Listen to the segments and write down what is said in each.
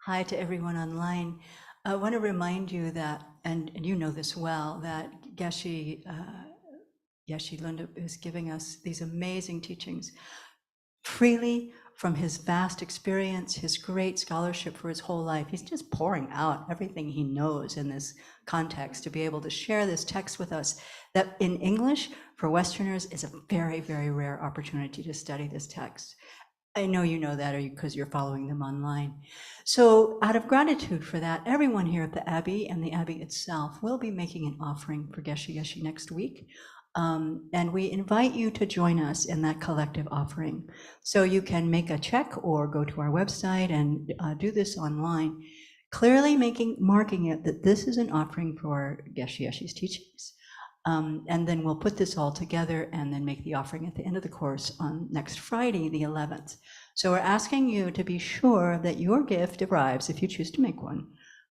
Hi to everyone online. I want to remind you that, and you know this well, that Geshe Lunda is giving us these amazing teachings freely from his vast experience, his great scholarship for his whole life. He's just pouring out everything he knows in this context to be able to share this text with us that in English for Westerners is a very, very rare opportunity to study this text. I know you know that because you're following them online. So out of gratitude for that, everyone here at the Abbey and the Abbey itself will be making an offering for Geshe next week. And we invite you to join us in that collective offering. So you can make a check or go to our website and do this online, clearly marking it that this is an offering for Geshe's teachings. And then we'll put this all together and then make the offering at the end of the course on next Friday, the 11th. So we're asking you to be sure that your gift arrives, if you choose to make one,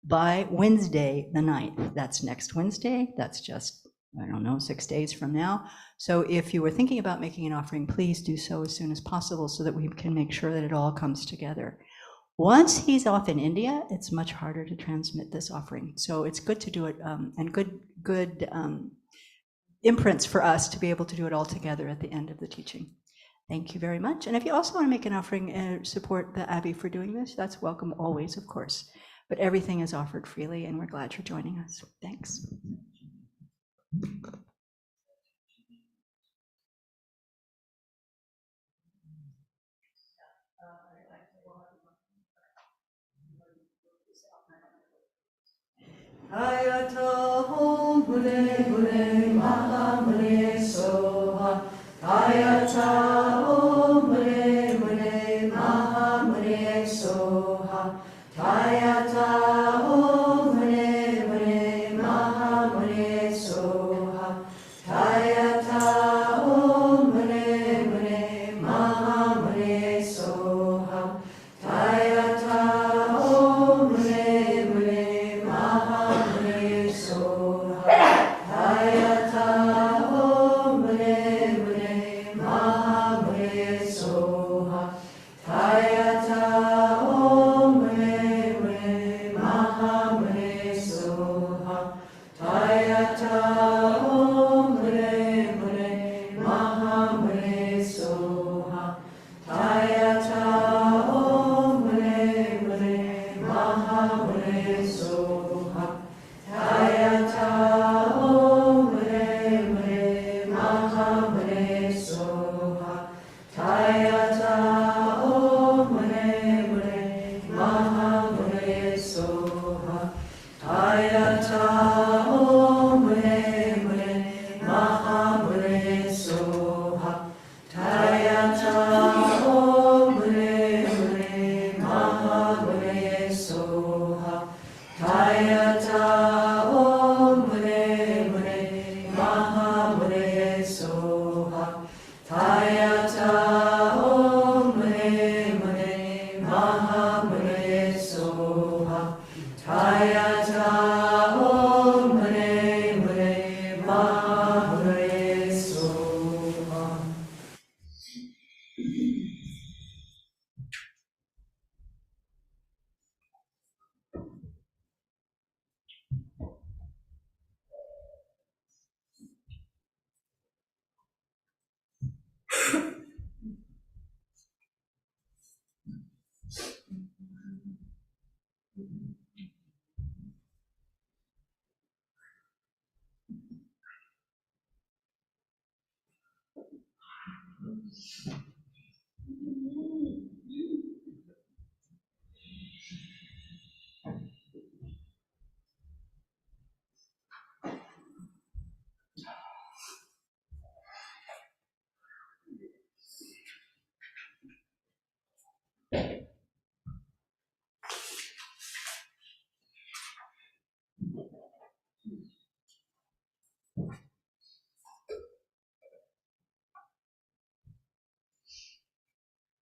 by Wednesday, the 9th. That's next Wednesday. That's just, 6 days from now. So if you were thinking about making an offering, please do so as soon as possible so that we can make sure that it all comes together. Once he's off in India, it's much harder to transmit this offering. So it's good to do it, and good imprints for us to be able to do it all together at the end of the teaching. Thank you very much. And if you also want to make an offering and support the Abbey for doing this, that's welcome always, of course. But everything is offered freely, and we're glad you're joining us. Thanks. Ayata Om Mune Mune Maha Mune Soha. Ayata Om Mune Mune Maha Mune Soha. Ayata Om Mune Mune Maha Mune Soha. Ayata Om Mune Mune Maha Mune Soha. Ayata Om Mune Mune Maha Mune Soha. Ayata Om Mune Mune Maha Mune Soha. Ayata Om Mune Mune Maha Mune Soha. Ayata Om Mune Mune Maha Mune Soha. Ayata Om Mune Mune Maha Mune Soha. Ayata Om Mune Mune Maha Mune Soha. Ayata Om Mune Mune Maha Mune Soha. Ayata Om Mune Mune Maha Mune Soha. Ayata Om Mune Mune Maha Mune Soha. Ayata Om Mune Mune Maha Mune Soha. Ayata Om Mune Mune Maha Mune Soha. Ayata Om Mune Mune Maha Mune Soha.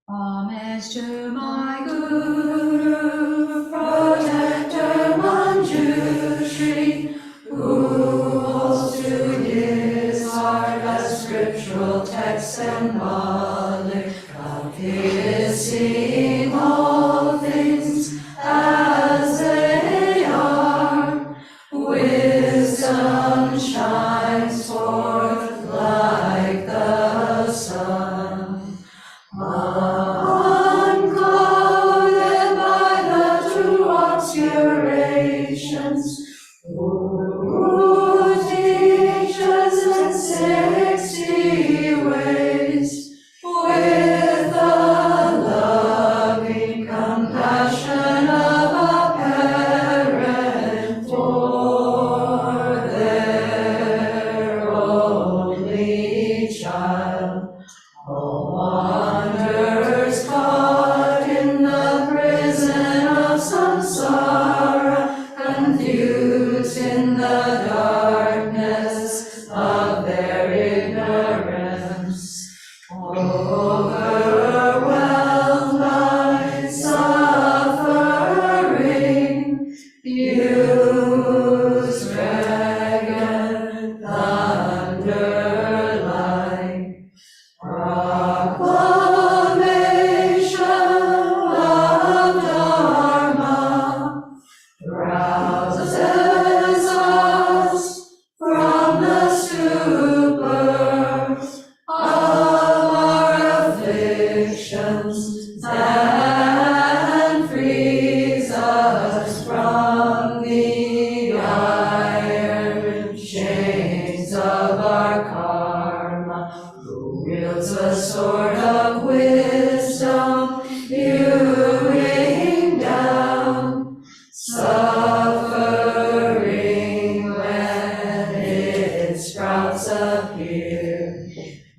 Homage to my Guru, protector Manjushri, who holds to his heart a scriptural text and knowledge, of his seeing all things as Wanderers caught in the prison of samsara, confused in the darkness of their ignorance, overwhelmed by suffering, use dragon thunder like proclamation of Dharma rouses us from the stupor of our afflictions and frees us from the iron chains of our karma, who wields a sword of wisdom, hewing down suffering when its sprouts appear,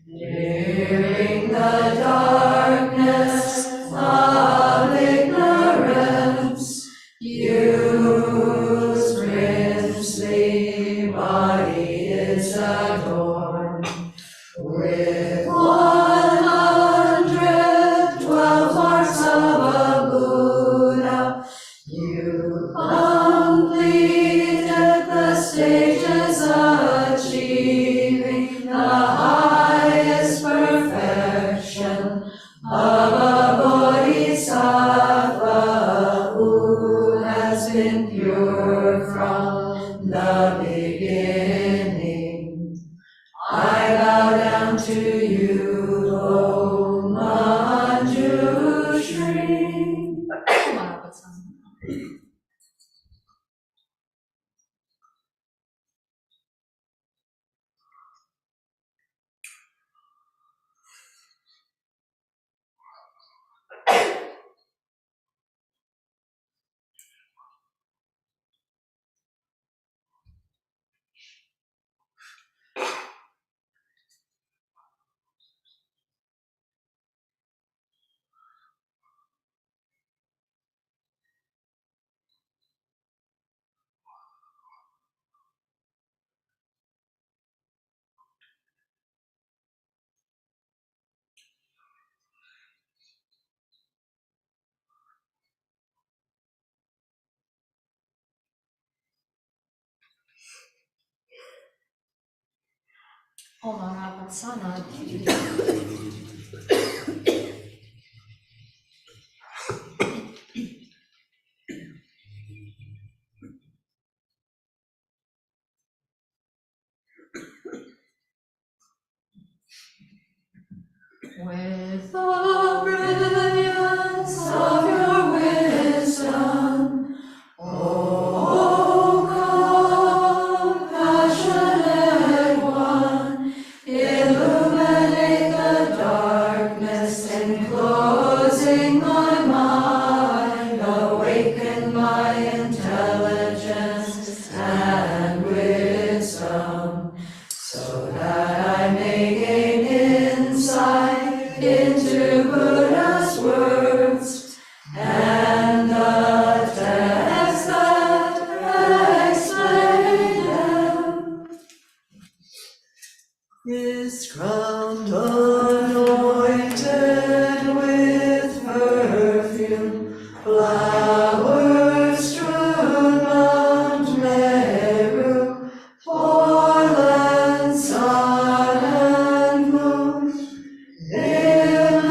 clearing the darkness of ignorance. Use princely body is adorned with 112 marks of a Buddha. You completed the stages, achieving the highest perfection of a bodhisattva who has been pure from the beginning. I bow down to you, O Manjushri. With the brilliance of your wisdom, O compassionate one, illuminate the darkness enclosing my mind, awaken my intelligence and wisdom, so that I may gain insight into Buddha's words and the texts that explain them. Is crowned anointed with perfume, flowers strewn Mount Meru, foreland sun and moon, in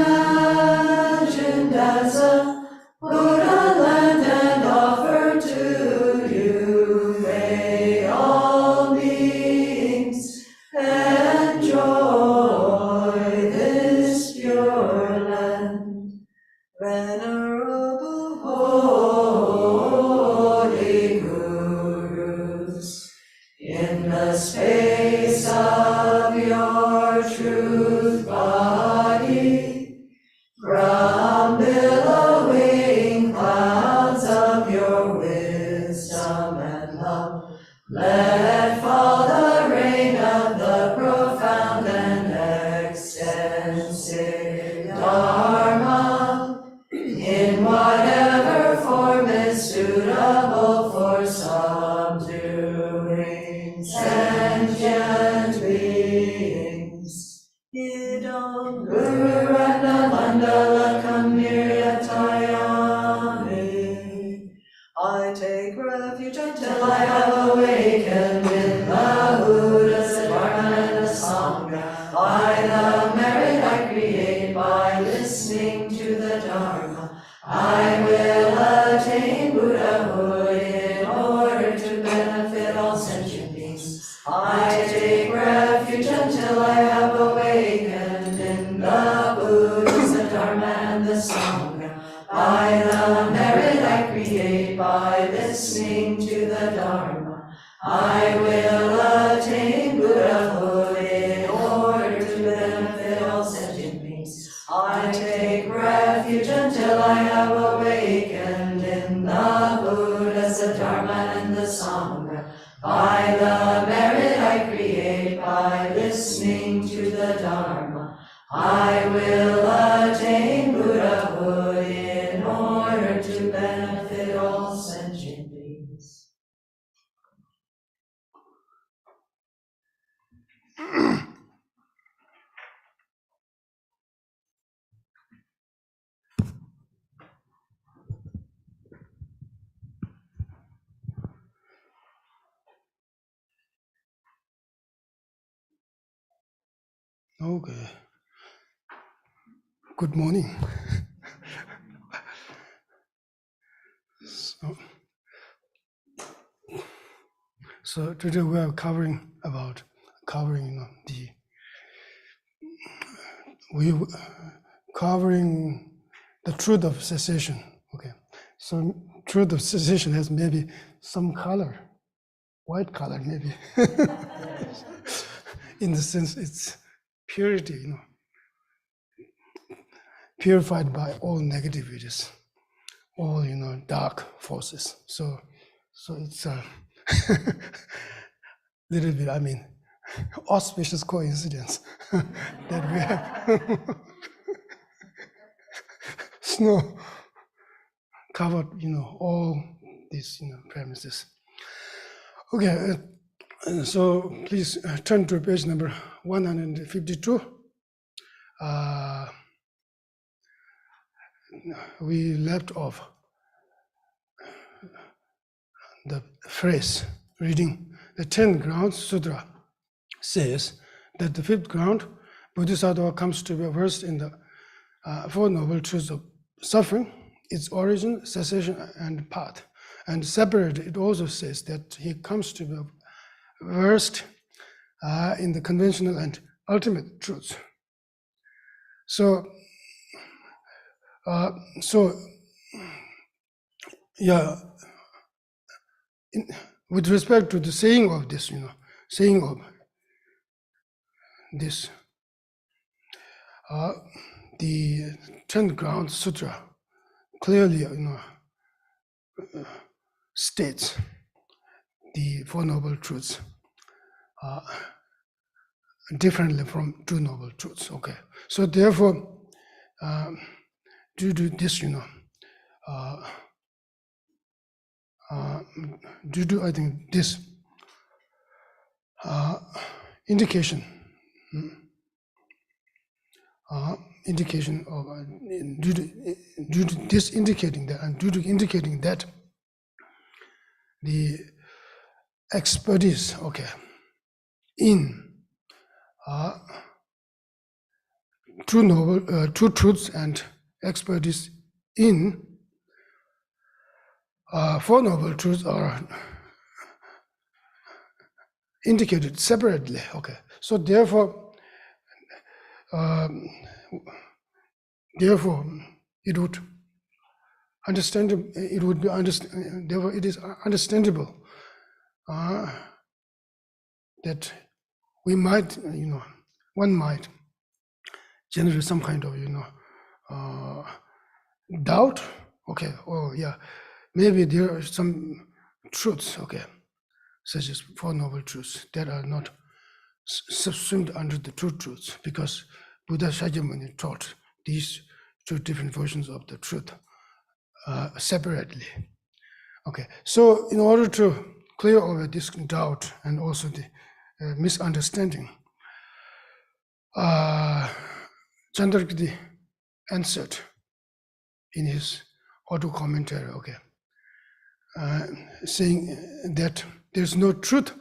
Dharma, in whatever form is suitable for subduing sentient beings. Idam Guru Ratna Mandala Kamiriyatayami. I take refuge until I have awakened in the Buddha, the Dharma, and the Sangha. By the merit I create by listening to the Dharma, I will attain Buddhahood in order to benefit all sentient beings. I take refuge until I have awakened in the Buddha, the Dharma, and the Sangha. By the merit I create by listening to the Dharma, I will attain Buddhahood in order to benefit all sentient beings. I take refuge until I have awakened in the Buddha, the Dharma, and the Sangha. By the merit I create by listening to the Dharma, I will attain Buddhahood in order to benefit all sentient beings. Okay. Good morning. So today we are covering the truth of cessation. Okay. So truth of cessation has maybe some color, white color maybe. In the sense it's purity, purified by all negativities, all dark forces. So it's a little bit, auspicious coincidence that we have snow covered, all these premises. Okay, so please turn to page number 152. We left off the phrase reading the 10th ground sutra says that the 5th ground, Bodhisattva, comes to be versed in the Four Noble Truths of suffering, its origin, cessation, and path. And separately, it also says that he comes to be versed in the conventional and ultimate truths. With respect to the saying of this, the 10th ground sutra clearly, states the Four Noble Truths differently from Two Noble Truths. Okay, so therefore, due to this, due to I think this indication of due to this indicating that, and due to indicating that the expertise, in two truths and expertise in Four Noble Truths are indicated separately. Okay, so therefore it would understandable. It would be therefore it is understandable that we might, one might generate some kind of, doubt. Okay, maybe there are some truths. Okay, such as Four Noble Truths that are not subsumed under the two truths, because Buddha Shakyamuni taught these two different versions of the truth separately. Okay, so in order to clear over this doubt and also the misunderstanding, Chandrakirti answered in his auto commentary, okay, saying that there's no truth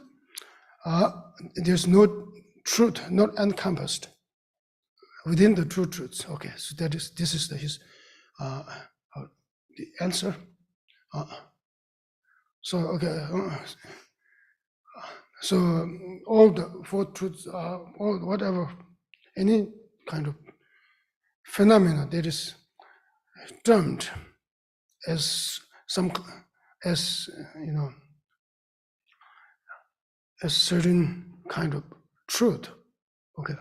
not encompassed within the two truths. Okay, so this is his the answer. So all the four truths are all whatever any kind of phenomena that is termed as a certain kind of truth. Okay,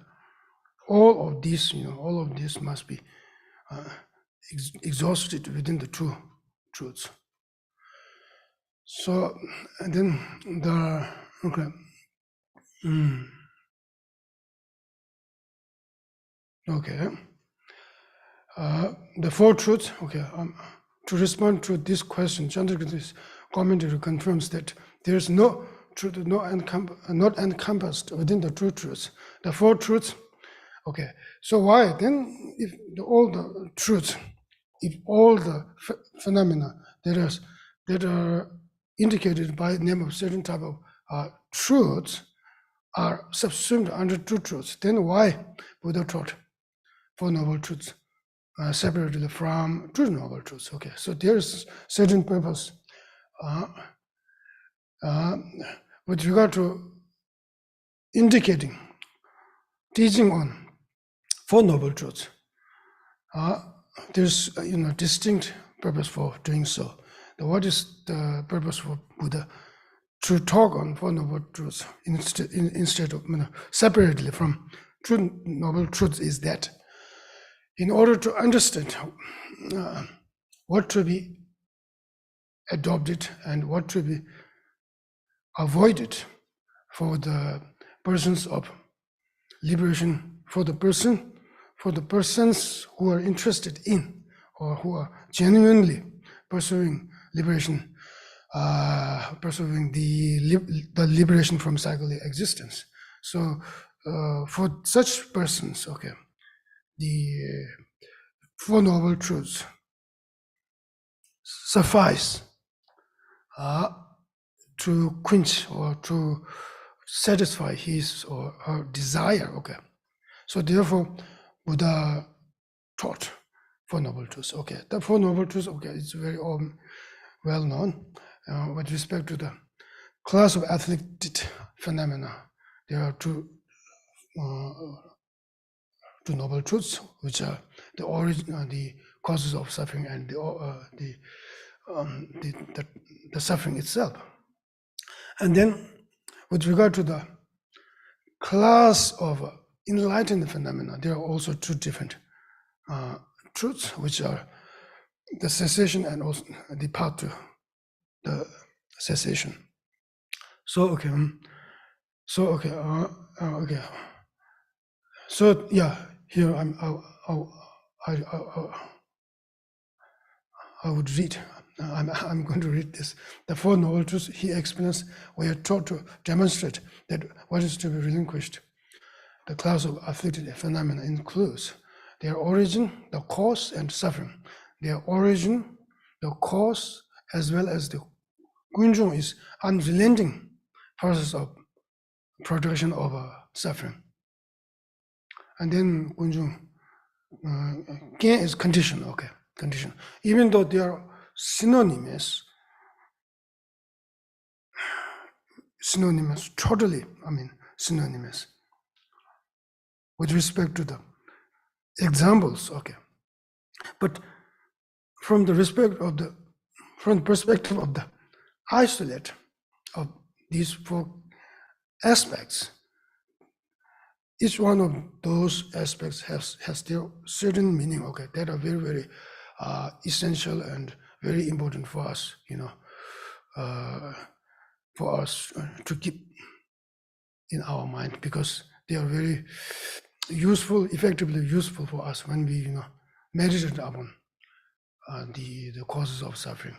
all of these must be exhausted within the two truths. So and then the the four truths. Okay, to respond to this question, Chandrakirti's commentary confirms that there is no truth not encompassed within the two truths. The four truths. Okay, so why then, if all the truths, if all the phenomena that are indicated by the name of certain type of truths are subsumed under two truths, then why Buddha taught Four Noble Truths separately from Two Noble Truths? Okay, so there is certain purpose with regard to indicating, teaching on Four Noble Truths. There's distinct purpose for doing so. What is the purpose for Buddha to talk on Four Noble Truths instead of separately from Two Noble Truths? Is that in order to understand what to be adopted and what to be avoided for the persons of liberation, for the persons who are interested in or who are genuinely pursuing liberation, pursuing the liberation from psychological existence. So for such persons, okay, the Four Noble Truths suffice to quench or to satisfy his or her desire. Okay, so therefore Buddha taught Four Noble Truths. Okay, the Four Noble Truths, okay, it's very well known with respect to the class of afflicted phenomena. There are two noble truths, which are the origin, the causes of suffering, and the suffering itself. And then, with regard to the class of enlightened phenomena, there are also two different truths, which are the cessation and also the path to the cessation. So yeah, here I would read. I'm going to read this. The Four Noble Truths he explains were taught to demonstrate that what is to be relinquished. The class of afflicted phenomena includes their origin, the cause, and suffering. Their origin, the cause, as well as the Gunjung is unrelenting process of production of suffering. And then Gunjung, Gen is condition, okay, condition. Even though they are synonymous, totally, synonymous with respect to the examples, okay. But from the perspective of the isolate of these four aspects, each one of those aspects has their certain meaning, okay, that are very, very essential and very important for us, for us to keep in our mind, because they are very useful, effectively useful for us when we meditate upon the causes of suffering.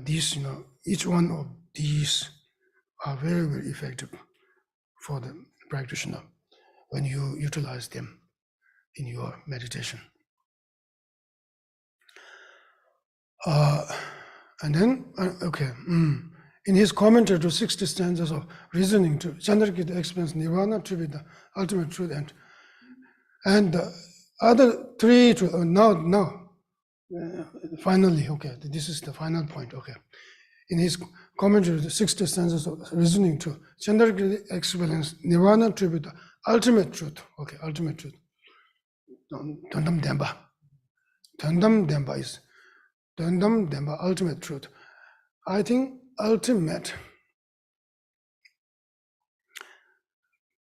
These, each one of these are very, very effective for the practitioner when you utilize them in your meditation. And then, in his commentary to 60 stanzas of reasoning to Chandrakirti explains Nirvana to be the ultimate truth, and the other three truths. Finally, this is the final point. In his commentary to 60 stanzas of reasoning to Chandrakirti explains Nirvana to be the ultimate truth. Ultimate truth. Dandam Demba. Dandam Demba is Dandam Demba, ultimate truth. I think ultimate,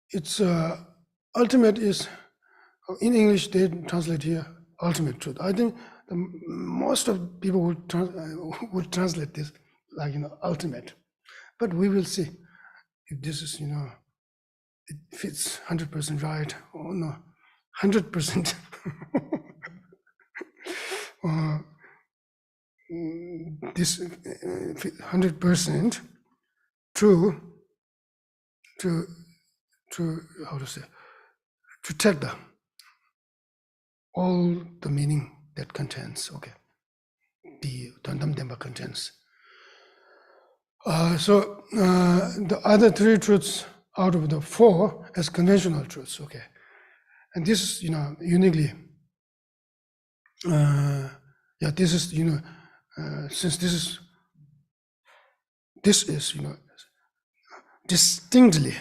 it's ultimate is, in English they translate here ultimate truth. I think most of people would translate this like ultimate, but we will see if this is it fits 100% right or no 100% this 100% true to how to say, to take all the meaning that contains, the Dandam Demba contains. So the other three truths out of the four as conventional truths, and this is uniquely, this is since this is distinctly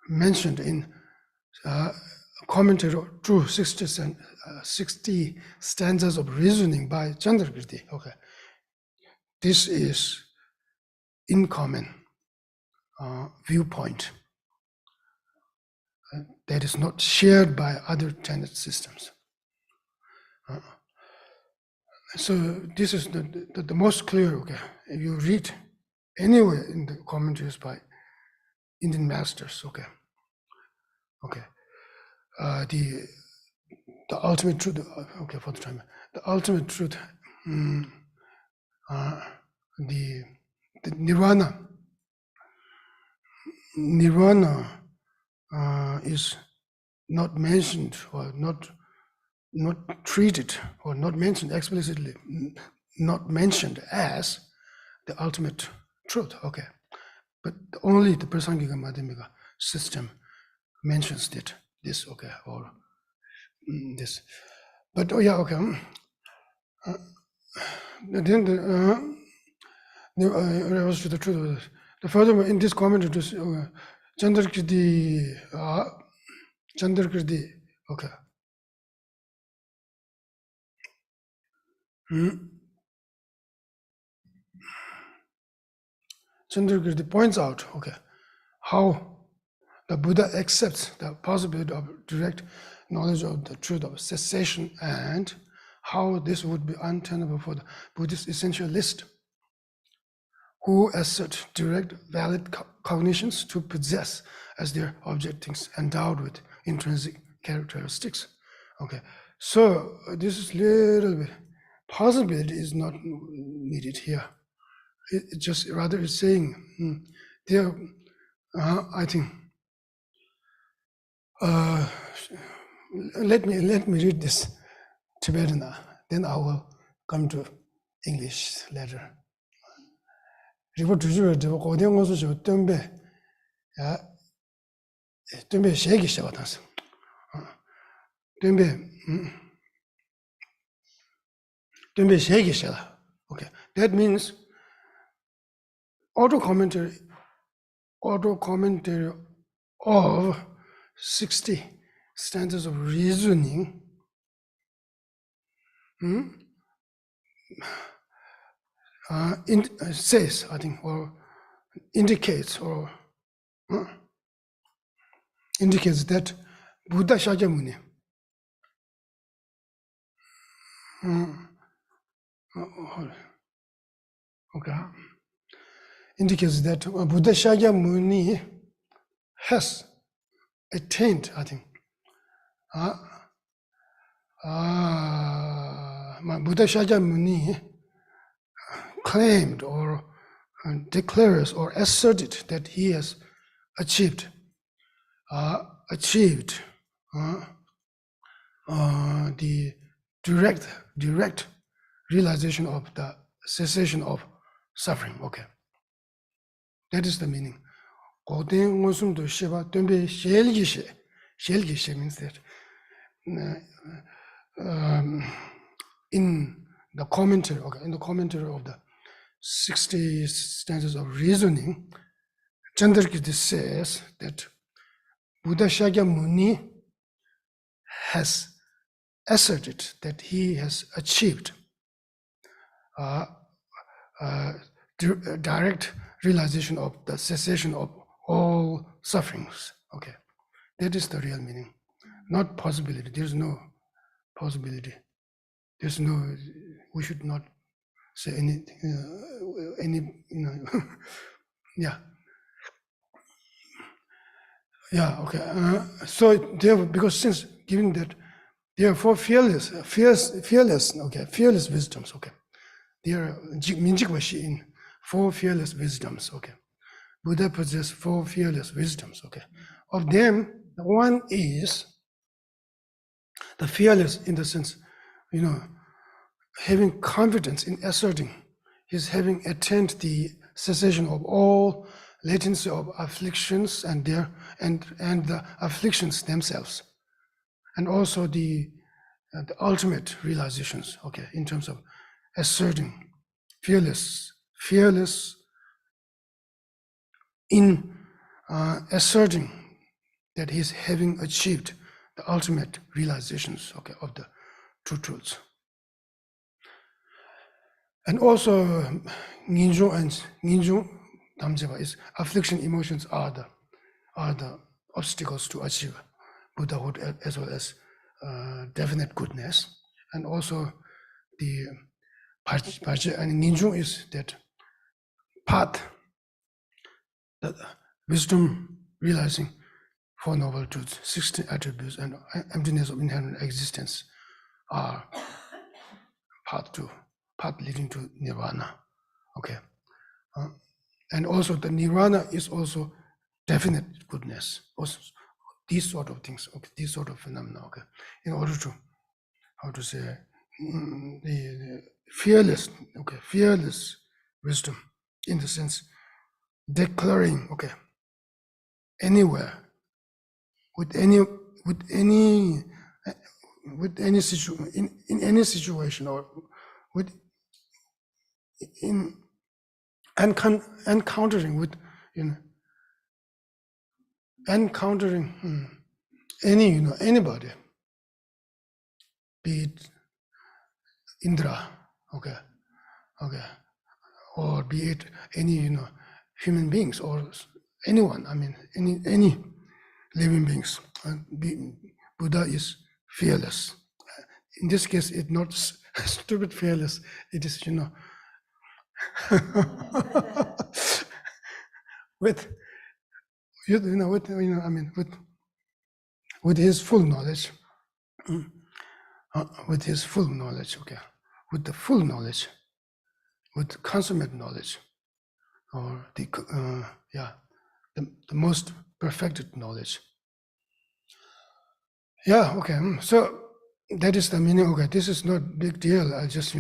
mentioned in commentary to 60 stanzas of reasoning by Chandrakirti. This is in common viewpoint that is not shared by other tenet systems. So this is the most clear. You read anywhere in the commentaries by Indian masters. The ultimate truth. For the time, the ultimate truth. The nirvana. Nirvana is not mentioned or not treated or not mentioned explicitly, not mentioned as the ultimate truth. But only the Prasangika Madhyamika system mentions this. Or this. But then I was to the truth of this. The furthermore, in this comment, it was Chandrakirti. Chandrakirti points out, how the Buddha accepts the possibility of direct knowledge of the truth of cessation, and how this would be untenable for the Buddhist essentialist, who assert direct valid cognitions to possess as their objects endowed with intrinsic characteristics. So this is little bit, possibility is not needed here. It just rather is saying there. I think. Let me read this Tibetan. Then I will come to English later. Ripo tujuwe ripo kodeng osu shio tembe shegi sheba tansi. Tembe shegi sheba. That means auto commentary of 60 stanzas of reasoning says, I think, or indicates that Buddha Shakyamuni indicates that Buddha Shakyamuni has attained, I think. Buddha Shakyamuni claimed or declares or asserted that he has achieved the direct realization of the cessation of suffering. Okay, that is the meaning. Means that in the commentary, in the commentary of the 60 stanzas of reasoning, Chandrakirti says that Buddha Shakyamuni has asserted that he has achieved direct realization of the cessation of all sufferings. Okay, that is the real meaning, not possibility. There's no possibility. There's no. We should not say anything. Yeah. Yeah. Okay. So therefore, because since given that, therefore fearless. Okay, fearless wisdoms. Okay, there are minjikwashi in 4 fearless wisdoms. Okay, Buddha possesses 4 fearless wisdoms. Okay, of them, one is the fearless in the sense, having confidence in asserting his having attained the cessation of all latency of afflictions and the afflictions themselves, and also the ultimate realizations. Okay, in terms of asserting, fearless in asserting that he's having achieved the ultimate realizations. Okay, of the true truths. And also, Ninjung Damjeva is affliction emotions are the obstacles to achieve Buddhahood as well as definite goodness. And also the Paja and Ninjung is that path, that wisdom realizing 4 noble truths, 16 attributes, and emptiness of inherent existence are path leading to nirvana. Okay, and also the nirvana is also definite goodness. Also, these sort of things. Okay, these sort of phenomena. Okay, in order to the fearless. Okay, fearless wisdom in the sense declaring. Okay, anywhere with any situation in any situation or with in encountering with encountering anybody, be it Indra, okay, or be it any human beings or anyone. I mean any living beings. Buddha is fearless. In this case, it's not stupid fearless. It is with his full knowledge, with his full knowledge. Okay, with the full knowledge, with consummate knowledge, or the most perfected knowledge. Yeah. Okay. So that is the meaning. Okay, this is not big deal. I just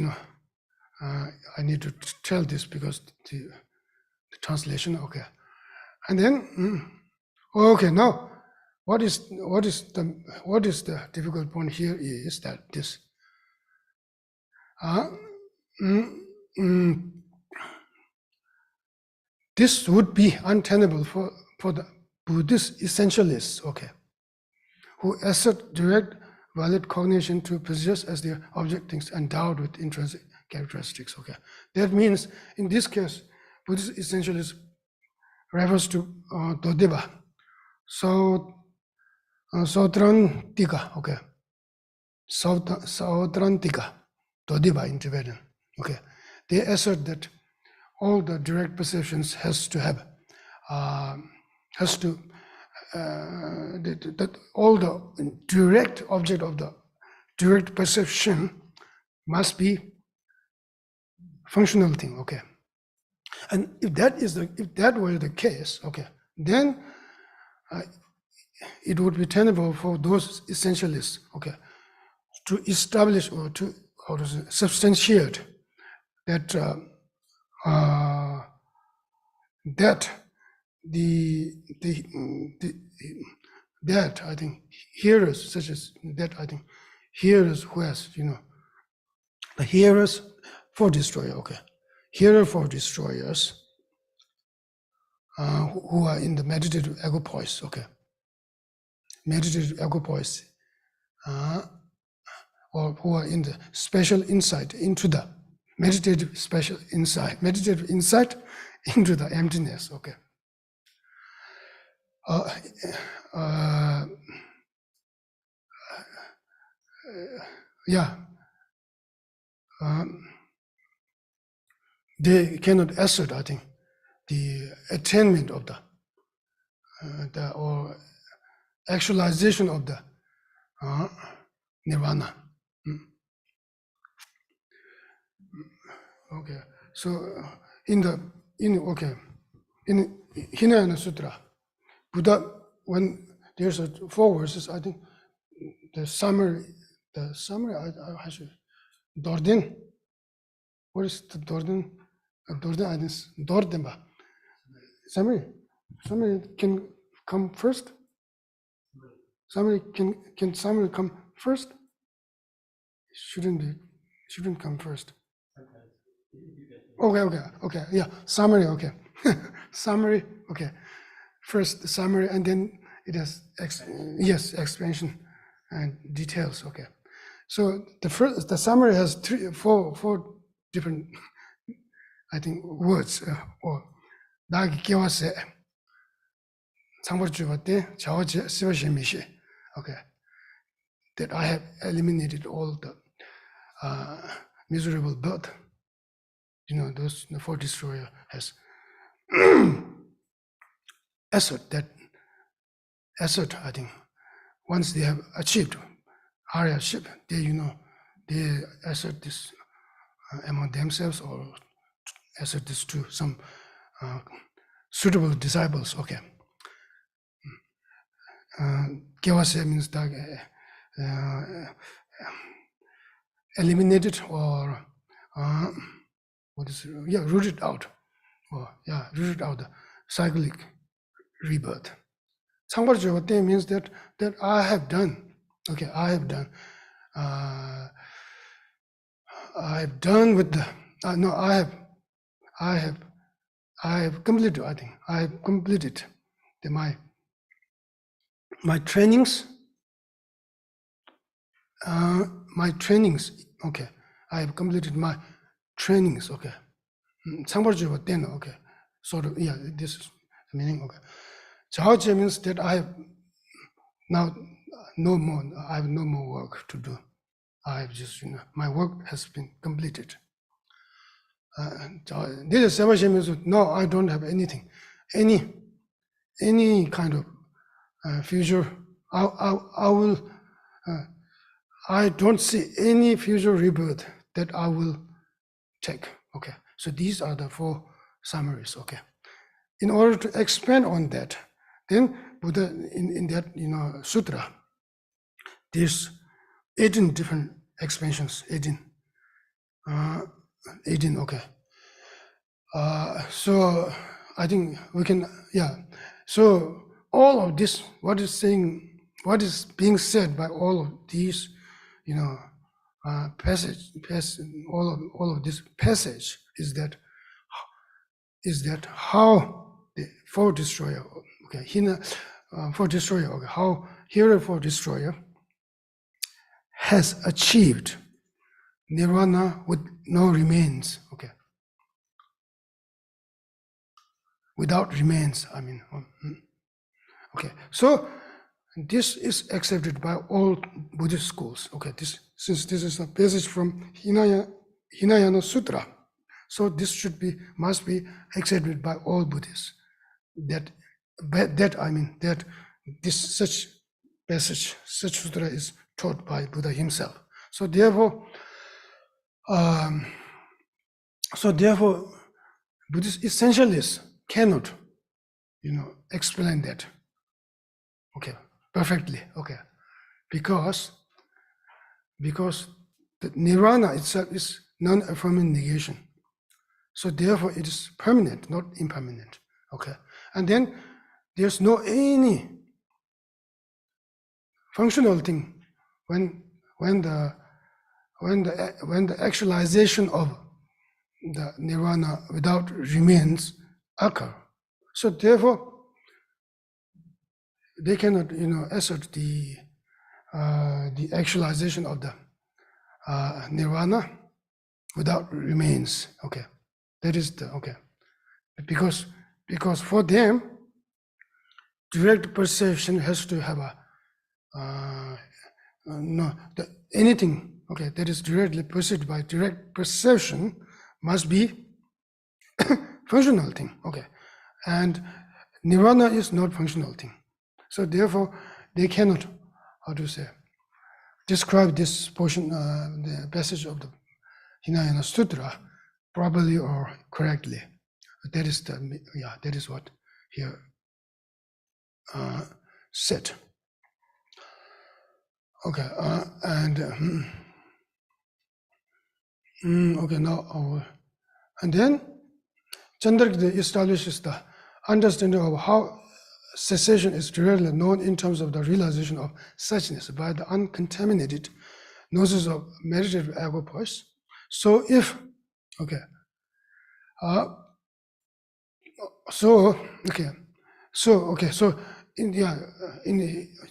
I need to tell this because the translation. Okay, and then okay, now what is the difficult point here is that this this would be untenable for the Buddhist essentialists. Okay, who assert direct valid cognition to possess as their object things endowed with intrinsic characteristics. Okay, that means in this case, Buddhist essentialist refers to Dodeba, Sautrantika. Okay, Sautrantika, Dodeba in Tibetan. Okay, they assert that all the direct perceptions has to that all the direct object of the direct perception must be functional thing, okay? And if that were the case, okay, then it would be tenable for those essentialists, okay, to establish or to substantiate that that that I think hearers such as that I think hearers who has the hearers for destroyer, okay, hearer for destroyers who are in the meditative equipoise, okay, meditative equipoise, or who are in the special insight into the meditative special insight, meditative insight into the emptiness, okay. They cannot assert, I think, the attainment of the or actualization of the nirvana. Okay, so in Hinayana Sutra, Buddha, when there's 4 verses, I think the summary I should Dorden. What is the Dorden? Dorden, I think Dordenba. Summary can come first. Summary can summary come first? Shouldn't come first. Okay, yeah, summary, okay. Summary, okay. First the summary, and then it has expansion and details, okay. So the summary has 4 different, I think, words, or 나기 깨웠어. 상벌주밭에 자오제 시바시미시. Okay, that I have eliminated all the miserable birth. Those the 4 destroyer has assert, I think, once they have achieved Aryaship, they assert this among themselves or assert this to some suitable disciples, okay. Gyawase means that eliminated or rooted out, rooted out the cyclic rebirth. Sangparjavate means that I have done, okay, I have done with the I have completed, I think I have completed my trainings, okay, I have completed my trainings, okay. Sangparjava then, okay, sort of, this is the meaning, okay. Chaoche means that I have now no more work to do. I have just, my work has been completed. This is Sravasti means, no, I don't have anything, any kind of future. I don't see any future rebirth that I will take. Okay, so these are the 4 summaries. Okay, in order to expand on that, then Buddha in that sutra, there's 18 different expansions. 18. Okay. So I think we can. So all of this, what is being said by all of these, passage, all of this passage is that how the 4 destroyer, okay, for destroyer, okay, how hearer for destroyer has achieved nirvana with no remains, okay, without remains, I mean, okay, so this is accepted by all Buddhist schools, okay, since this is a passage from Hinayana Sutra, so this must be accepted by all Buddhists, that such passage, such sutra is taught by Buddha himself. So therefore, Buddhist essentialists cannot, explain that, perfectly, because the nirvana itself is non-affirming negation. So therefore, it is permanent, not impermanent. And then there's no any functional thing when the actualization of the nirvana without remains occur. So therefore, they cannot, assert the actualization of the nirvana without remains. That is the because for them, direct perception has to have a anything that is directly perceived by direct perception must be functional thing. And nirvana is not functional thing. So therefore, they cannot, describe this portion, the passage of the Hinayana Sutra properly or correctly. That is that is what here said. Now, and then Chandrakirti establishes the understanding of how cessation is directly known in terms of the realization of suchness by the uncontaminated gnosis of meditative equipoise. So if, so in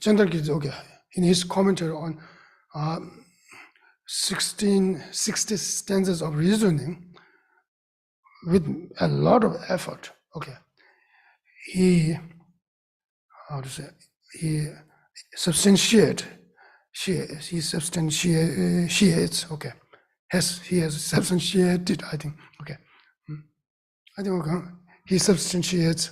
Chandrakirti, in his commentary on 1660 stanzas of reasoning with a lot of effort, he substantiates, he has substantiated, I think, he substantiates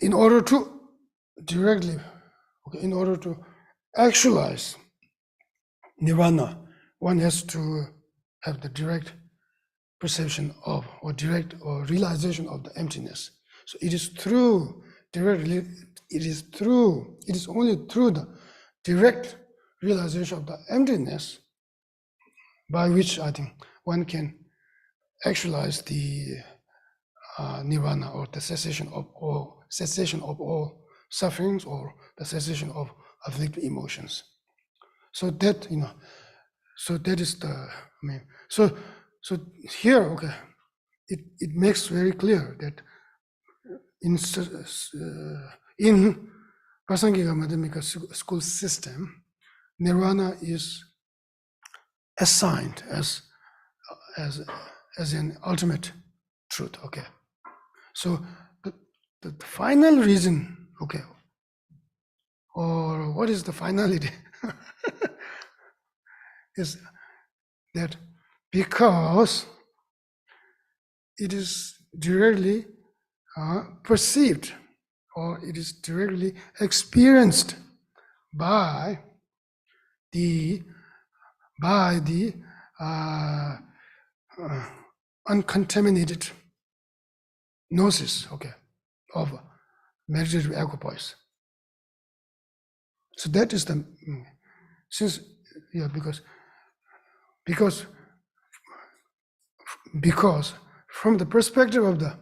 in order to directly, in order to actualize nirvana, one has to have the direct perception of, or direct or realization of the emptiness. So it is through directly, it is only through the direct realization of the emptiness by which I think one can actualize the nirvana, or the cessation of all sufferings, or the cessation of afflicted emotions. So that, so that is the, so here, it makes very clear that in Prasangika Madhyamika school system, nirvana is assigned as an ultimate truth. So the final reason, or what is the finality, is that because it is directly perceived, or it is directly experienced by the uncontaminated gnosis, of meditative equipoise. So that is the, because from the perspective of the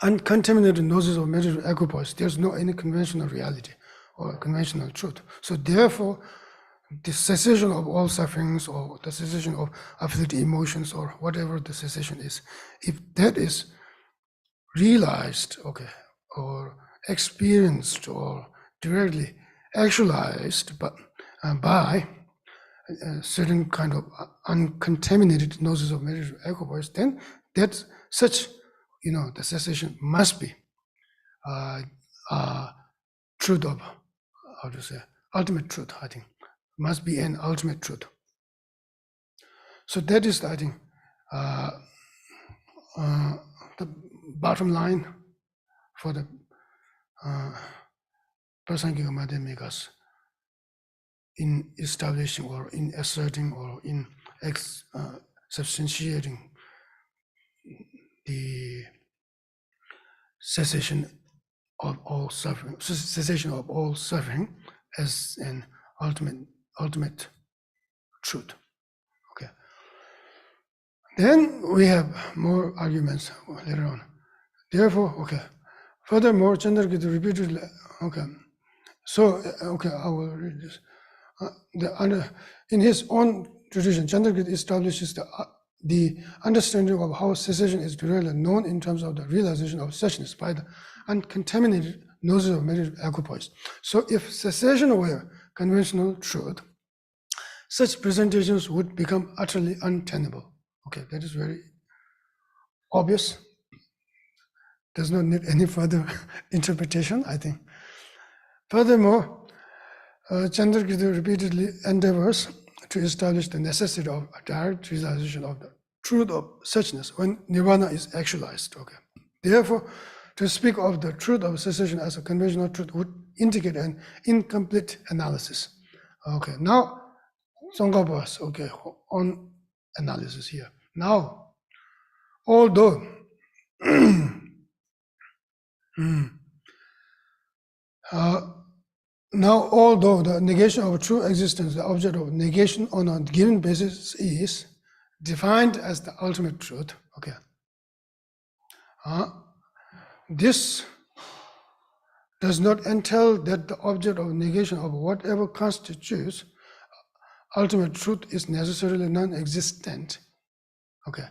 uncontaminated gnosis of meditative equipoise, there's no any conventional reality or conventional truth. So therefore, the cessation of all sufferings, or the cessation of afflicted emotions, or whatever the cessation is, if that is realized, or experienced, or directly actualized by a certain kind of uncontaminated gnosis of meditative equipoise, then that's such, the cessation must be truth of, ultimate truth, I think, must be an ultimate truth. So that is, I think, the bottom line for the Prasangika Madhyamikas in establishing or in asserting or in substantiating the cessation of all suffering as an ultimate truth. Okay. Then we have more arguments later on. Therefore, okay. Furthermore, Chandrakirti repeatedly, okay. So, okay, I will read this. In his own tradition, Chandrakirti establishes the understanding of how cessation is really known in terms of the realization of suchness by the uncontaminated gnosis of meditative equipoise. So if cessation were conventional truth, such presentations would become utterly untenable. Okay, that is very obvious. Does not need any further interpretation, I think. Furthermore, Chandrakirti repeatedly endeavors to establish the necessity of a direct realization of the truth of suchness when nirvana is actualized. Okay. Therefore, to speak of the truth of cessation as a conventional truth would indicate an incomplete analysis. Okay. Now, Tsongkhapa's on analysis here. Now, although although the negation of true existence, the object of negation on a given basis is defined as the ultimate truth, okay. This does not entail that the object of negation of whatever constitutes ultimate truth is necessarily non-existent. Okay.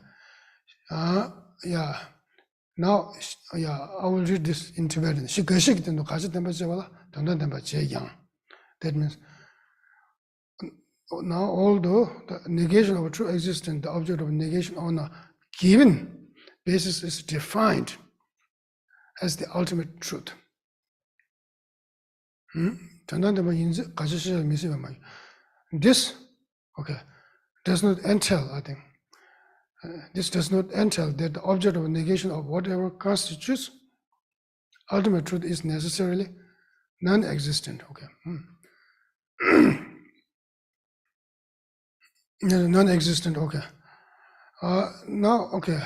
Yeah. Now, yeah, I will read this in Tibetan. That means, now, although the negation of true existence, the object of negation on a given basis is defined as the ultimate truth. This, okay, does not entail, I think, this does not entail that the object of negation of whatever constitutes ultimate truth is necessarily non-existent. Okay. Non-existent. Okay. Now, okay.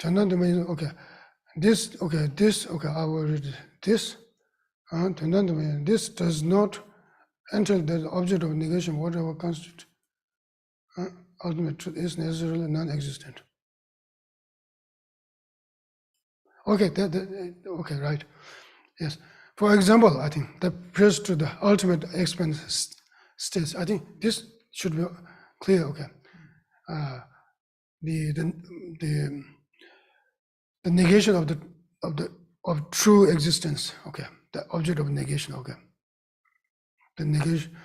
Okay. This. Okay. This. Okay. I will read this. This does not entail that the object of negation, whatever constitutes ultimate truth, is necessarily non-existent. Okay, okay, right. Yes. For example, I think the praise to the ultimate expanse states. I think this should be clear. Okay. The negation of true existence. Okay. The object of negation. Okay. The negation.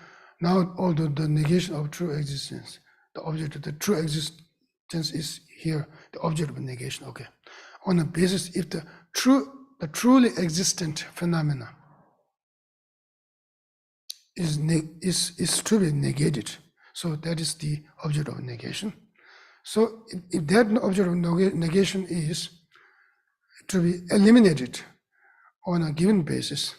Now, although the negation of true existence, the object of the true existence is here, the object of negation. Okay. On a basis, if the truly existent phenomena is to be negated, so that is the object of negation. So if that object of negation is to be eliminated on a given basis,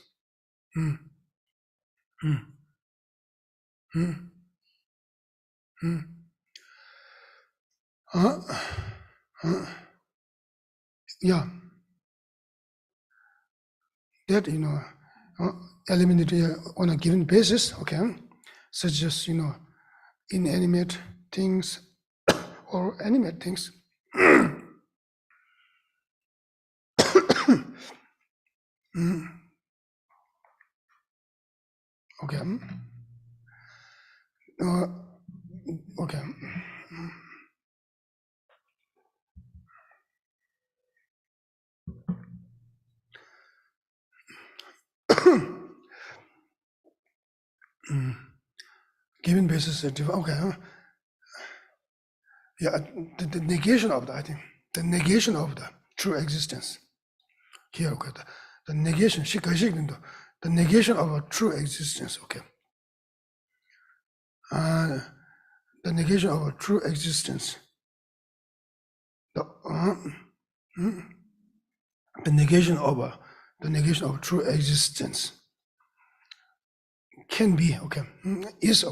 yeah, that eliminated on a given basis, okay, such as inanimate things or animate things. Okay. Okay. Given basis, okay. Yeah, the negation of that, I think, the negation of the true existence. Here, okay, the negation, the negation of a true existence, okay. the negation of a true existence. The negation of true existence can be is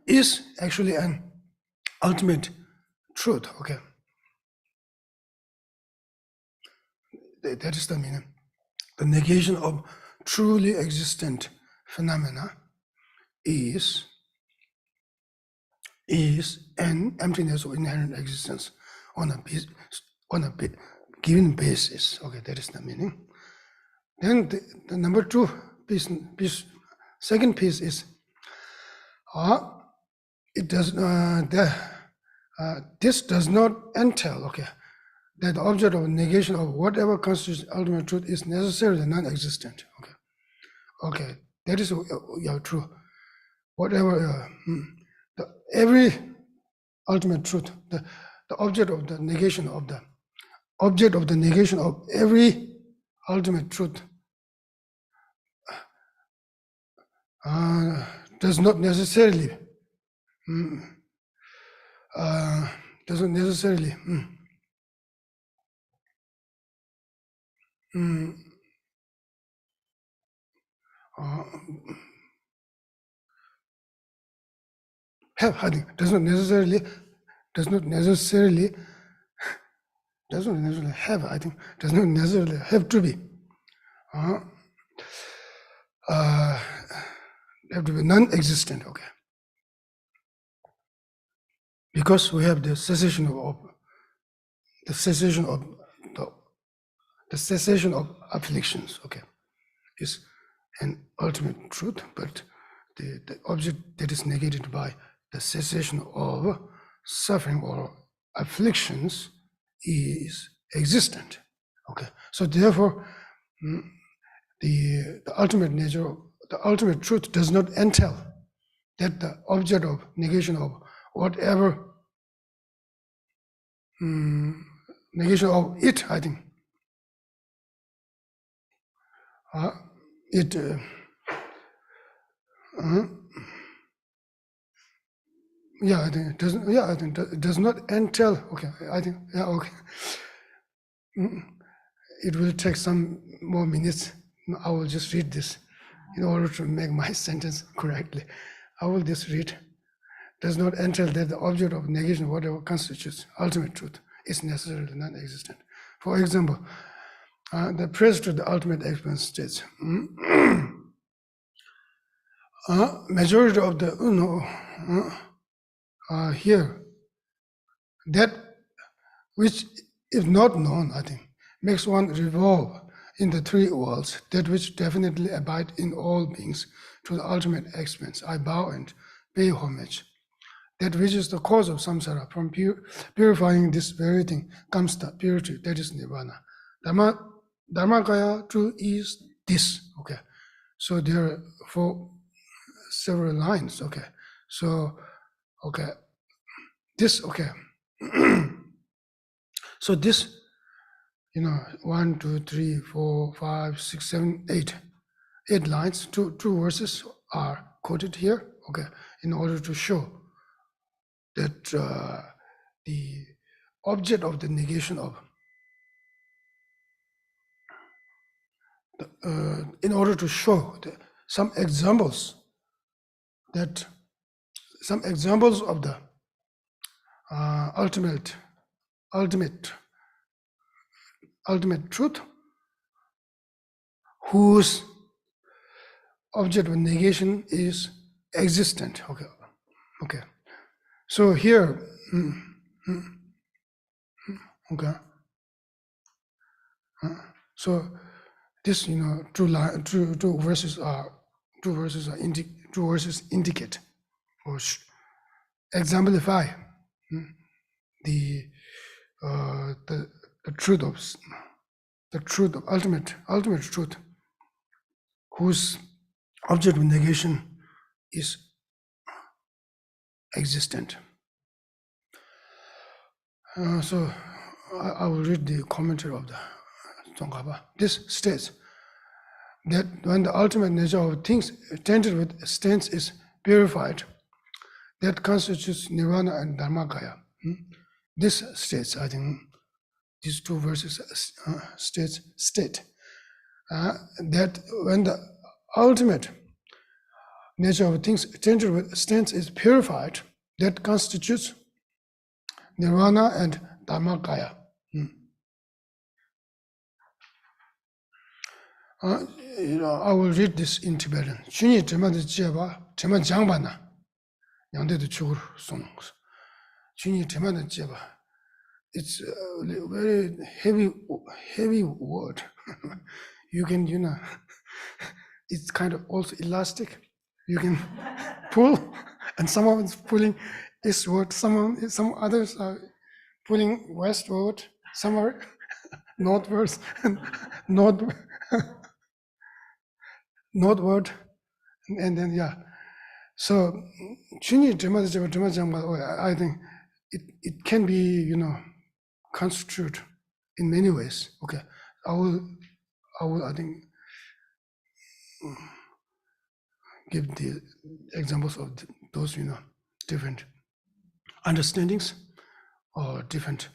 is actually an ultimate truth. That is the meaning. The negation of truly existent phenomena is an emptiness of inherent existence on a given basis. That is the meaning. Then the number two piece, second piece is it does this does not entail that the object of negation of whatever constitutes ultimate truth is necessarily non-existent. That is true. Whatever every ultimate truth, the object of the negation of every ultimate truth does not necessarily have does not necessarily have to be non-existent. Because we have the cessation of afflictions. Is an ultimate truth, but the object that is negated by the cessation of suffering or afflictions is existent. So therefore, the ultimate nature, the ultimate truth does not entail that the object of negation of whatever negation of it, it it does not entail. It will take some more minutes. I will just read this in order to make my sentence correctly. I will just read. Does not entail that the object of negation, whatever constitutes ultimate truth, is necessarily non-existent. For example, the praise to the ultimate experience states, majority of the here, that which if not known, makes one revolve in the three worlds, that which definitely abide in all beings to the ultimate expense. I bow and pay homage. That which is the cause of samsara, from purifying this very thing comes the purity, that is nirvana. Dharmakaya truth is this. So there are several lines. So this. So this, 1, 2, 3, 4, 5, 6, 7, 8 lines. Two verses are quoted here. In order to show that the object of the negation of, in order to show some examples of the ultimate truth, whose object of negation is existent. So here, so this, two verses indicate or exemplify the truth of ultimate truth, whose object of negation is existent. So I will read the commentary of the Tsongkhapa. This states that when the ultimate nature of things tainted with stains is purified, that constitutes nirvana and dharmakaya. This states, I think, these two verses state that when the ultimate nature of things tainted with stains is purified, that constitutes nirvana and dharmakaya. I will read this in Tibetan. Chuni temad jeba, temad jangbana, yangde de chugur song. Chuni temad jeba. It's a very heavy word. You can, it's kind of also elastic. You can pull, and someone is pulling eastward, some others are pulling westward, some are northwards, northward, and then So, I think it can be, construed in many ways. Okay, I will, I think, give the examples of those, different understandings or different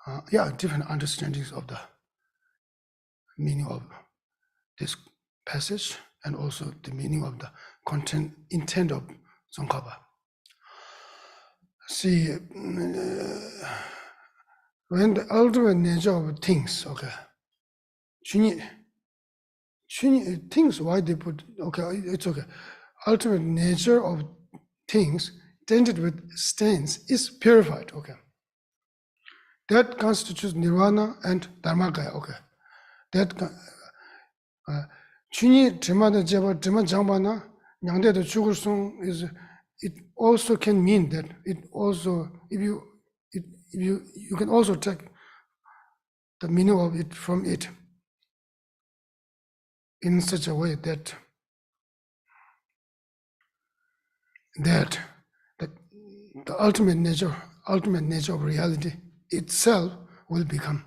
understandings of the meaning of this passage and also the meaning of the intent of Tsongkhapa. See, when the ultimate nature of things, things, why they put, it's okay. Ultimate nature of things tainted with stains is purified, That constitutes nirvana and dharmakaya, That, chuni trimada jeba trima jambana, nyangde de chugur song is, it also can mean that it also, you can also take the meaning of it from it in such a way that the ultimate nature of reality itself will become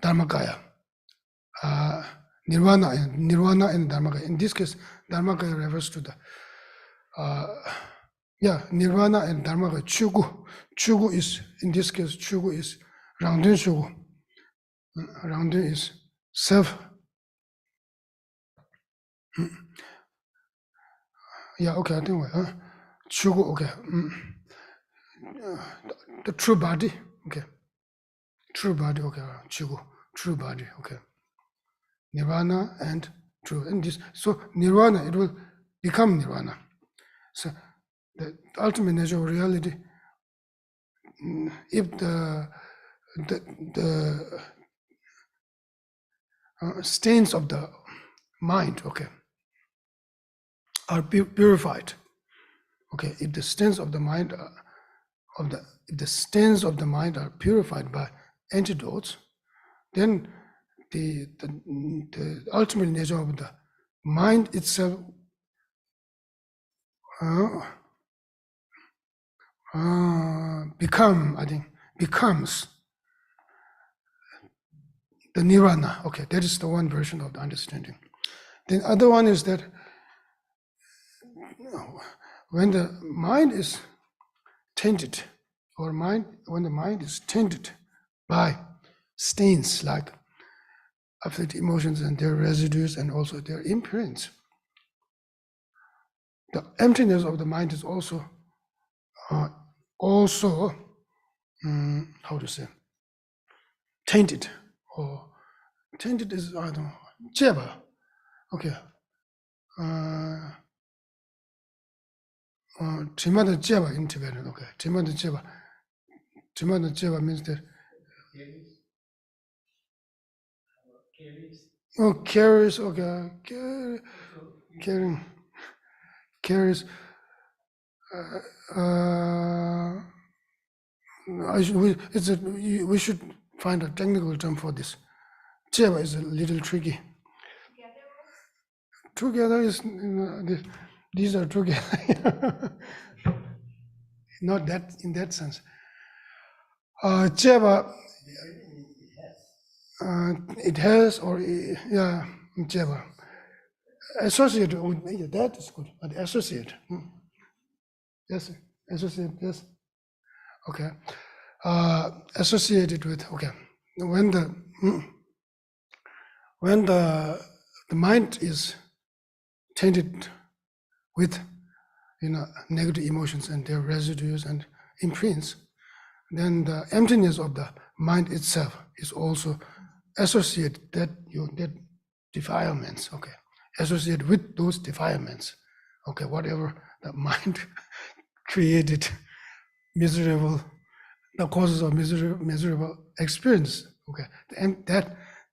dharmakaya, nirvana and dharmakaya. In this case, dharmakaya refers to the nirvana and dharmakaya. Chugu is, in this case, chugu is rangdun chugu. Rangdun is self. I think chugu, the true body, true body, chugu, true body, nirvana and true, and this, so nirvana, it will become nirvana. So the ultimate nature of reality, if the stains of the mind, are purified, if the stains of the mind are purified by antidotes, then the ultimate nature of the mind itself becomes the nirvana. That is the one version of the understanding. Then other one is that when the mind is tainted, when the mind is tainted by stains like afflicted emotions and their residues and also their imprints, the emptiness of the mind is also how to say, tainted, or tainted is, I don't know, jeba, Trimada jeba in Tibetan, Trimada jeba means that carries, carries, we should find a technical term for this. Jeva is a little tricky. Together is, these are together. Not that in that sense. Jeva, it has, or yeah, whichever. Associate with, yeah, that is good, but associate. Yes, associate, yes. Okay. Associated with, okay. When the mind is tainted with, negative emotions and their residues and imprints, then the emptiness of the mind itself is also associated that defilements, okay, associated with those defilements, okay, whatever the mind created miserable, the causes of miserable experience, okay,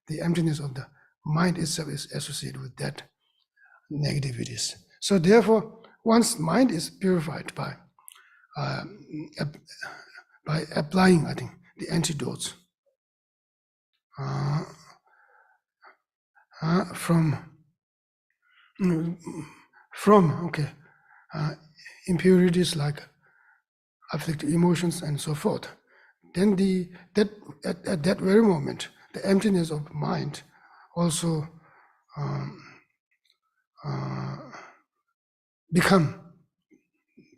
the emptiness of the mind itself is associated with that negativities. So therefore, once mind is purified by applying, I think, the antidotes from okay, impurities like afflicted emotions and so forth, then at that very moment, the emptiness of mind also become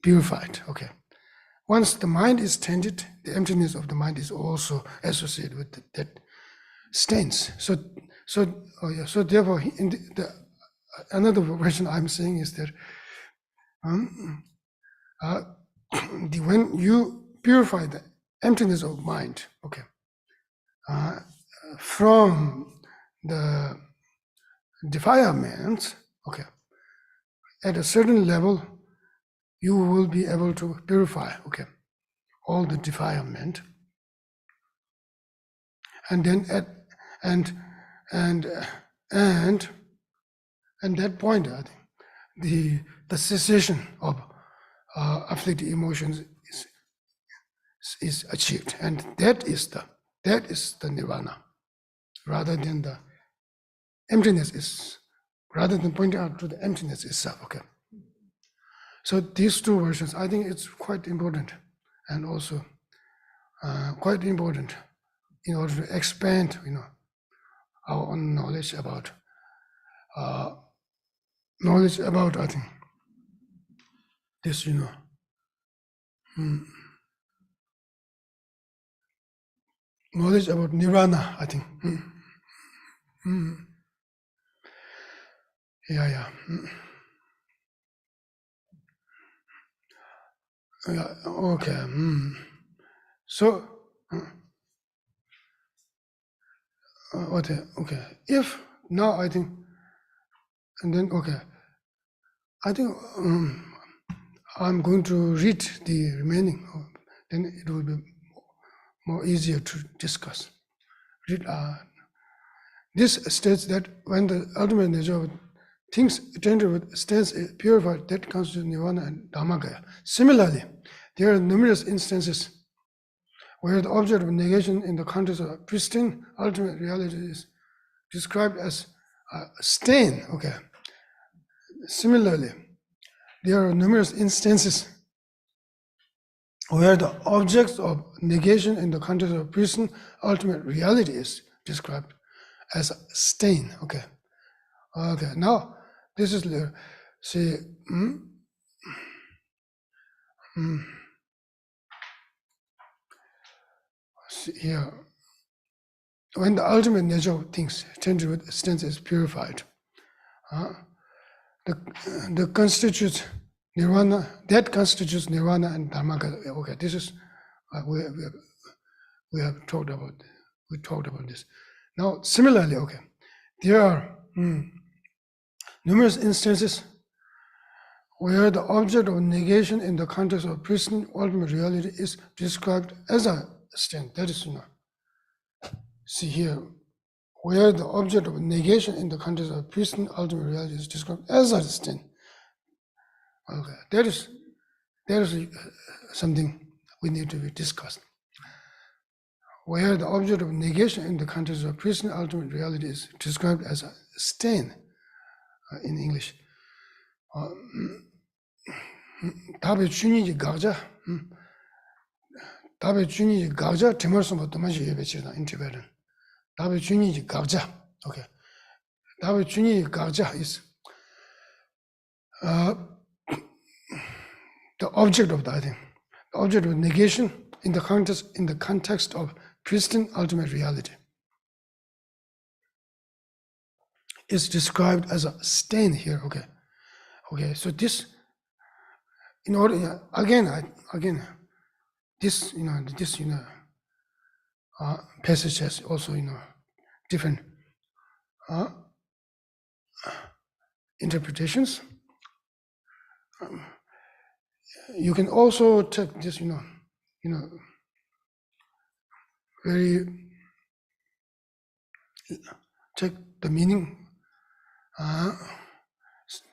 purified. Okay. Once the mind is tainted, the emptiness of the mind is also associated with that stains. So therefore, in another version I'm saying is that when you purify the emptiness of mind, okay, from the defilements, okay, at a certain level, you will be able to purify, okay, all the defilement, and then at that point, I think the cessation of afflicted emotions is achieved, and that is the nirvana, rather than the emptiness rather than pointing out to the emptiness itself. Okay. So these two versions, I think it's quite important, and also quite important in order to expand, our own knowledge about, I think, this, knowledge about nirvana, I think. Yeah. Yeah, okay. So, okay. If now I think, and then, okay, I think I'm going to read the remaining, then it will be more easier to discuss. This states that when the ultimate nature of things tainted with states purified, that constitutes nirvana and dharmakaya. Similarly, there are numerous instances where the object of negation in the context of pristine ultimate reality is described as a stain. Okay. Similarly, there are numerous instances where the objects of negation in the context of pristine ultimate reality is described as a stain. Okay. Okay. Now, this is see. Here, when the ultimate nature of things tainted with stains is purified, the constitutes nirvana. That constitutes nirvana and dharmakaya. Okay, this is we have talked about. We talked about this. Now, similarly, okay, there are numerous instances where the object of negation in the context of pristine ultimate reality is described as a stain. That is, see here, where the object of negation in the context of pristine ultimate reality is described as a stain. Okay, that is something we need to be discussed. Where the object of negation in the context of pristine ultimate reality is described as a stain in English. 답의 준이지 가자. 답의 준이지 가자. 대말씀 어떤 맛이 예배치나 인티베는. 답의 준이 각자. Okay. 답의 준이 각자 is the object of that thing. The object of negation in the context of pristine ultimate reality is described as a stain here. Okay. Okay. So this, in order again, this passage has also different interpretations. You can also take this, very take the meaning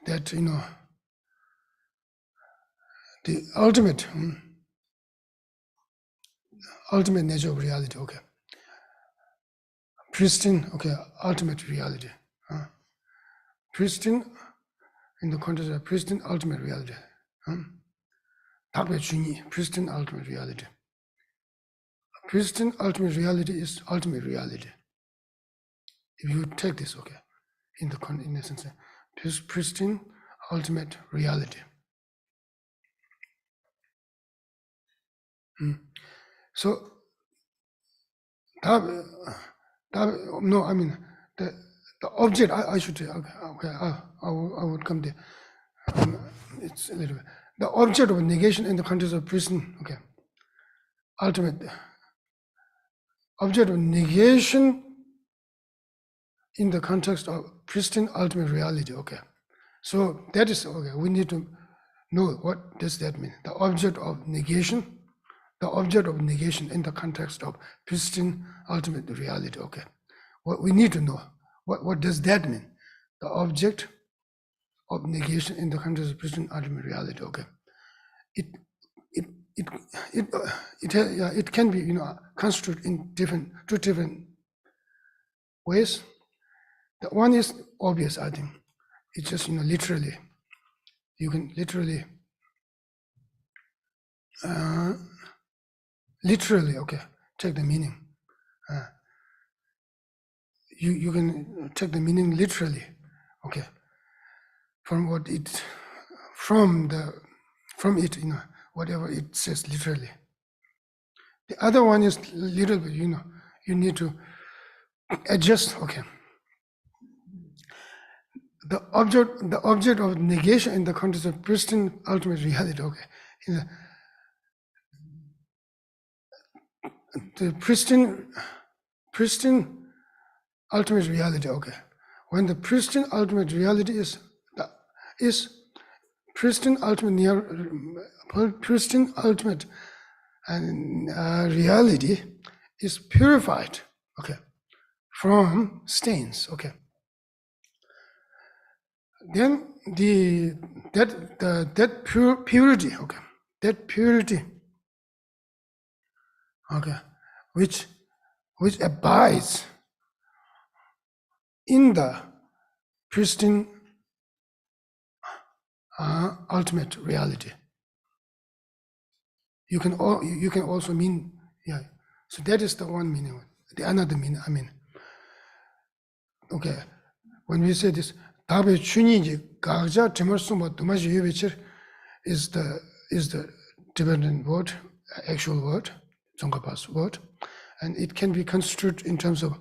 that the ultimate nature of reality. Okay, pristine. Okay, ultimate reality. Pristine in the context of pristine ultimate reality. Pristine ultimate reality. Pristine ultimate reality is ultimate reality. If you take this, okay, in essence, pristine ultimate reality. So, no, I mean the object. I should say, okay, I would come there. It's a little bit. The object of negation in the context of pristine, okay, ultimate object of negation in the context of pristine ultimate reality. Okay, so that is okay. We need to know what does that mean. The object of negation in the context of pristine ultimate reality. Okay, what we need to know, what does that mean? The object of negation in the context of pristine ultimate reality. Okay, it can be construed in two different ways. The one is obvious, I think. It's just literally. You can literally, okay, take the meaning. You can take the meaning literally, okay, from it, whatever it says literally. The other one is little bit, you need to adjust, okay. The object of negation in the context of pristine ultimate reality, okay. The pristine ultimate reality, okay. When the pristine ultimate reality is pristine ultimate and reality is purified, okay, from stains, okay. Then that purity, okay, that purity, okay, which abides in the pristine ultimate reality. You can also mean, yeah. So that is the one meaning. The another meaning, I mean, okay, when we say this, 답의 춘이지 각자 제물수모 두마지 유비칠 is the dependent word, actual word, Tsongkhapa's word, and it can be construed in terms of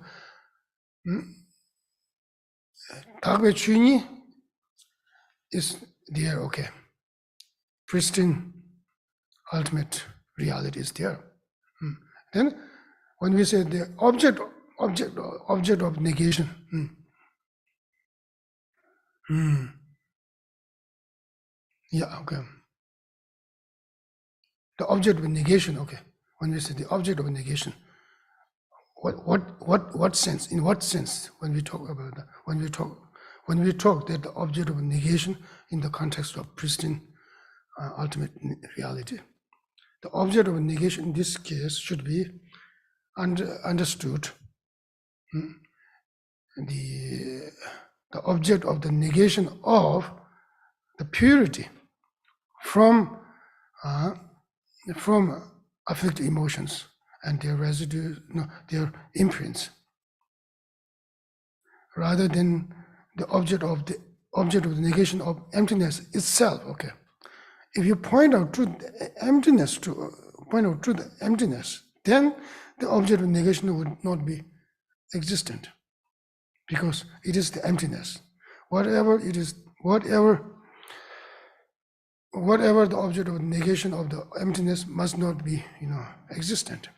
답의 춘이 is there, okay. Pristine ultimate reality is there. Then when we say the object of negation, yeah, okay. The object of negation, okay. When we say the object of negation, what sense? In what sense? When we talk about that, when we talk that the object of negation in the context of pristine ultimate reality, the object of negation in this case should be understood. The object of the negation of the purity from afflicted emotions and their residue, their imprints. rather than the object of the negation of emptiness itself. Okay, if you point out to the emptiness, then the object of negation would not be existent, because it is the emptiness. Whatever it is, whatever the object of negation of the emptiness must not be, existent.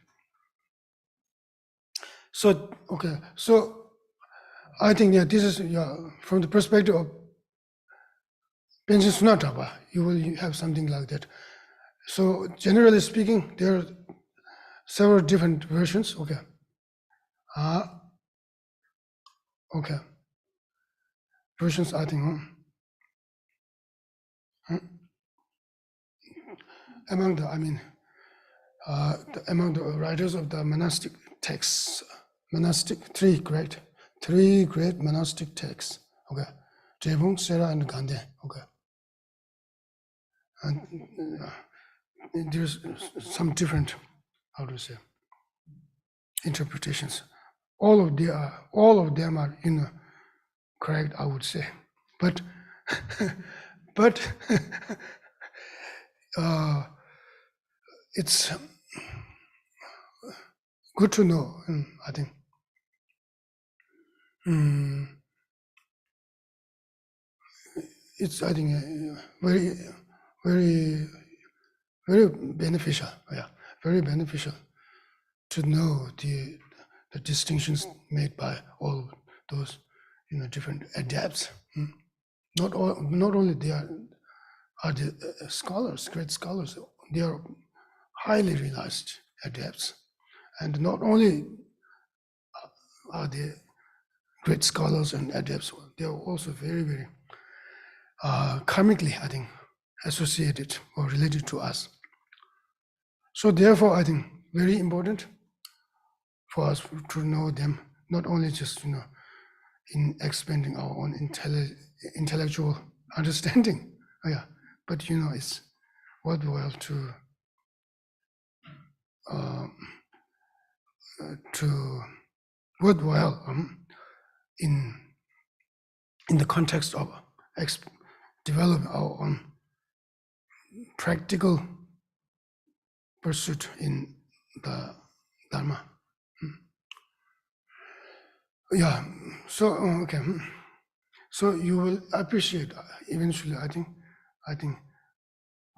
So okay, so I think this is from the perspective of Pension Sunataba, you will have something like that. So generally speaking, there are several different versions. Okay. Okay. Versions, I think. Among the writers of the monastic texts, three great monastic texts. Okay. Jebung, Sera, and Gandhi. Okay. And there's some different, interpretations. All of them are, correct, I would say. But it's good to know, I think. It's, I think, very, very, very beneficial. Yeah, very beneficial to know the distinctions made by all those, different adepts. Not only they are the scholars, great scholars, they are highly realized adepts, and not only are they great scholars and adepts, they are also very, very karmically, I think, associated or related to us. So therefore, I think very important for us to know them, not only just, in expanding our own intellectual understanding, but, it's worthwhile to in the context of develop our own practical pursuit in the Dharma. Yeah, so okay, so you will appreciate eventually. I think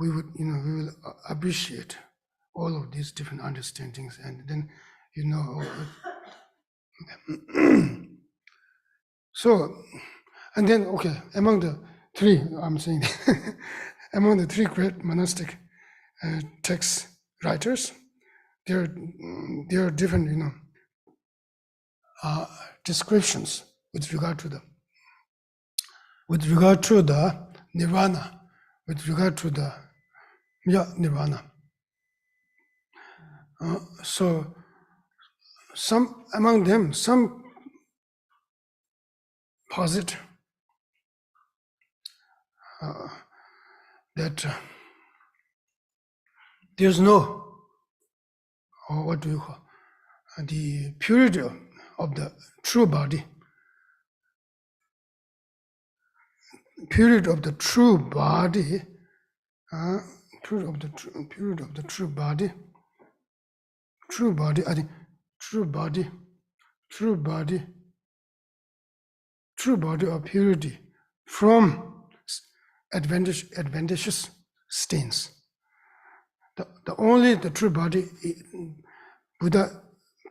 we will appreciate all of these different understandings, and then so, and then among the three, I'm saying among the three great monastic text writers, there are different descriptions with regard to the nirvana, with regard to the nirvana. So some among them, some posit that there's no, or what do you call, the purity of the true body, purity of the true body, purity of the true body, I think true body of purity from adventitious stains. The only the true body Buddha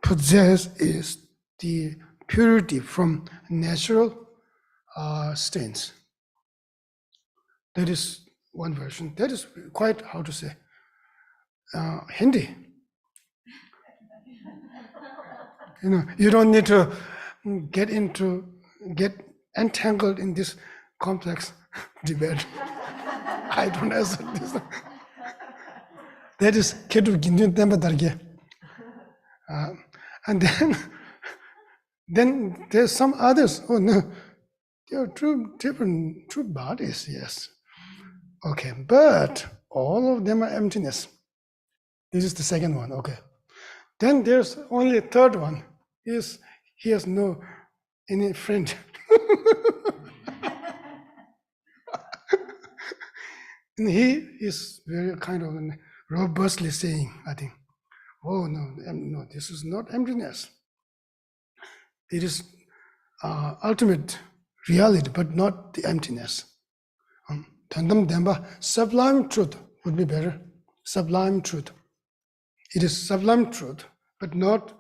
possesses is the purity from natural stains. That is one version. That is quite, how to say, Hindi. You don't need to get entangled in this complex debate. I don't answer this. That is Ketu Ginjun Tempa Darge. And then there's some others. Oh no, there are different true bodies, yes. Okay, but all of them are emptiness. This is the second one, okay. Then there's only a third one, he has no any friend. And he is very kind of robustly saying, I think, oh no, no, this is not emptiness. It is ultimate reality, but not the emptiness. Tandam Demba, sublime truth would be better. Sublime truth. It is sublime truth, but not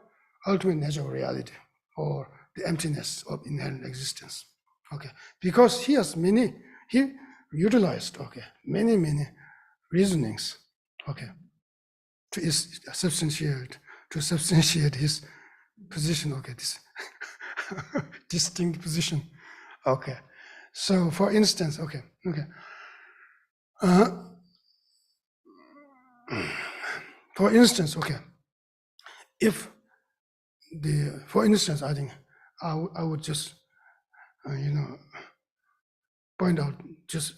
ultimate nature of reality or the emptiness of inherent existence. Okay, because he utilized many reasonings, to substantiate his position, this distinct position. Okay, so for instance, for instance, I think I would just point out just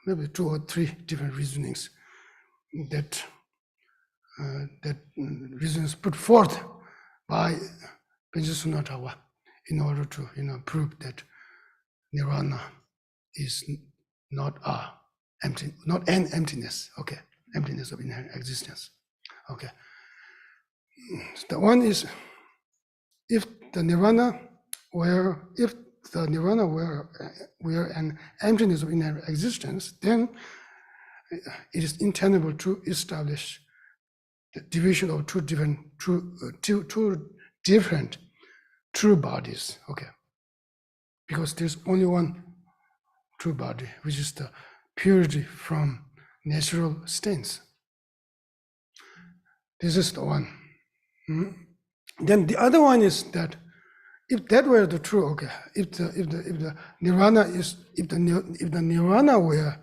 maybe 2 or 3 different reasonings that reasons put forth by Pinjasunatawa in order to prove that nirvana is not an emptiness, emptiness of inherent existence. The one is, if the nirvana were an emptiness of inherent existence, then it is untenable to establish the division of two different true bodies, because there's only one true body, which is the purity from natural stains. This is the one. Then the other one is that if that were the true, if the nirvana were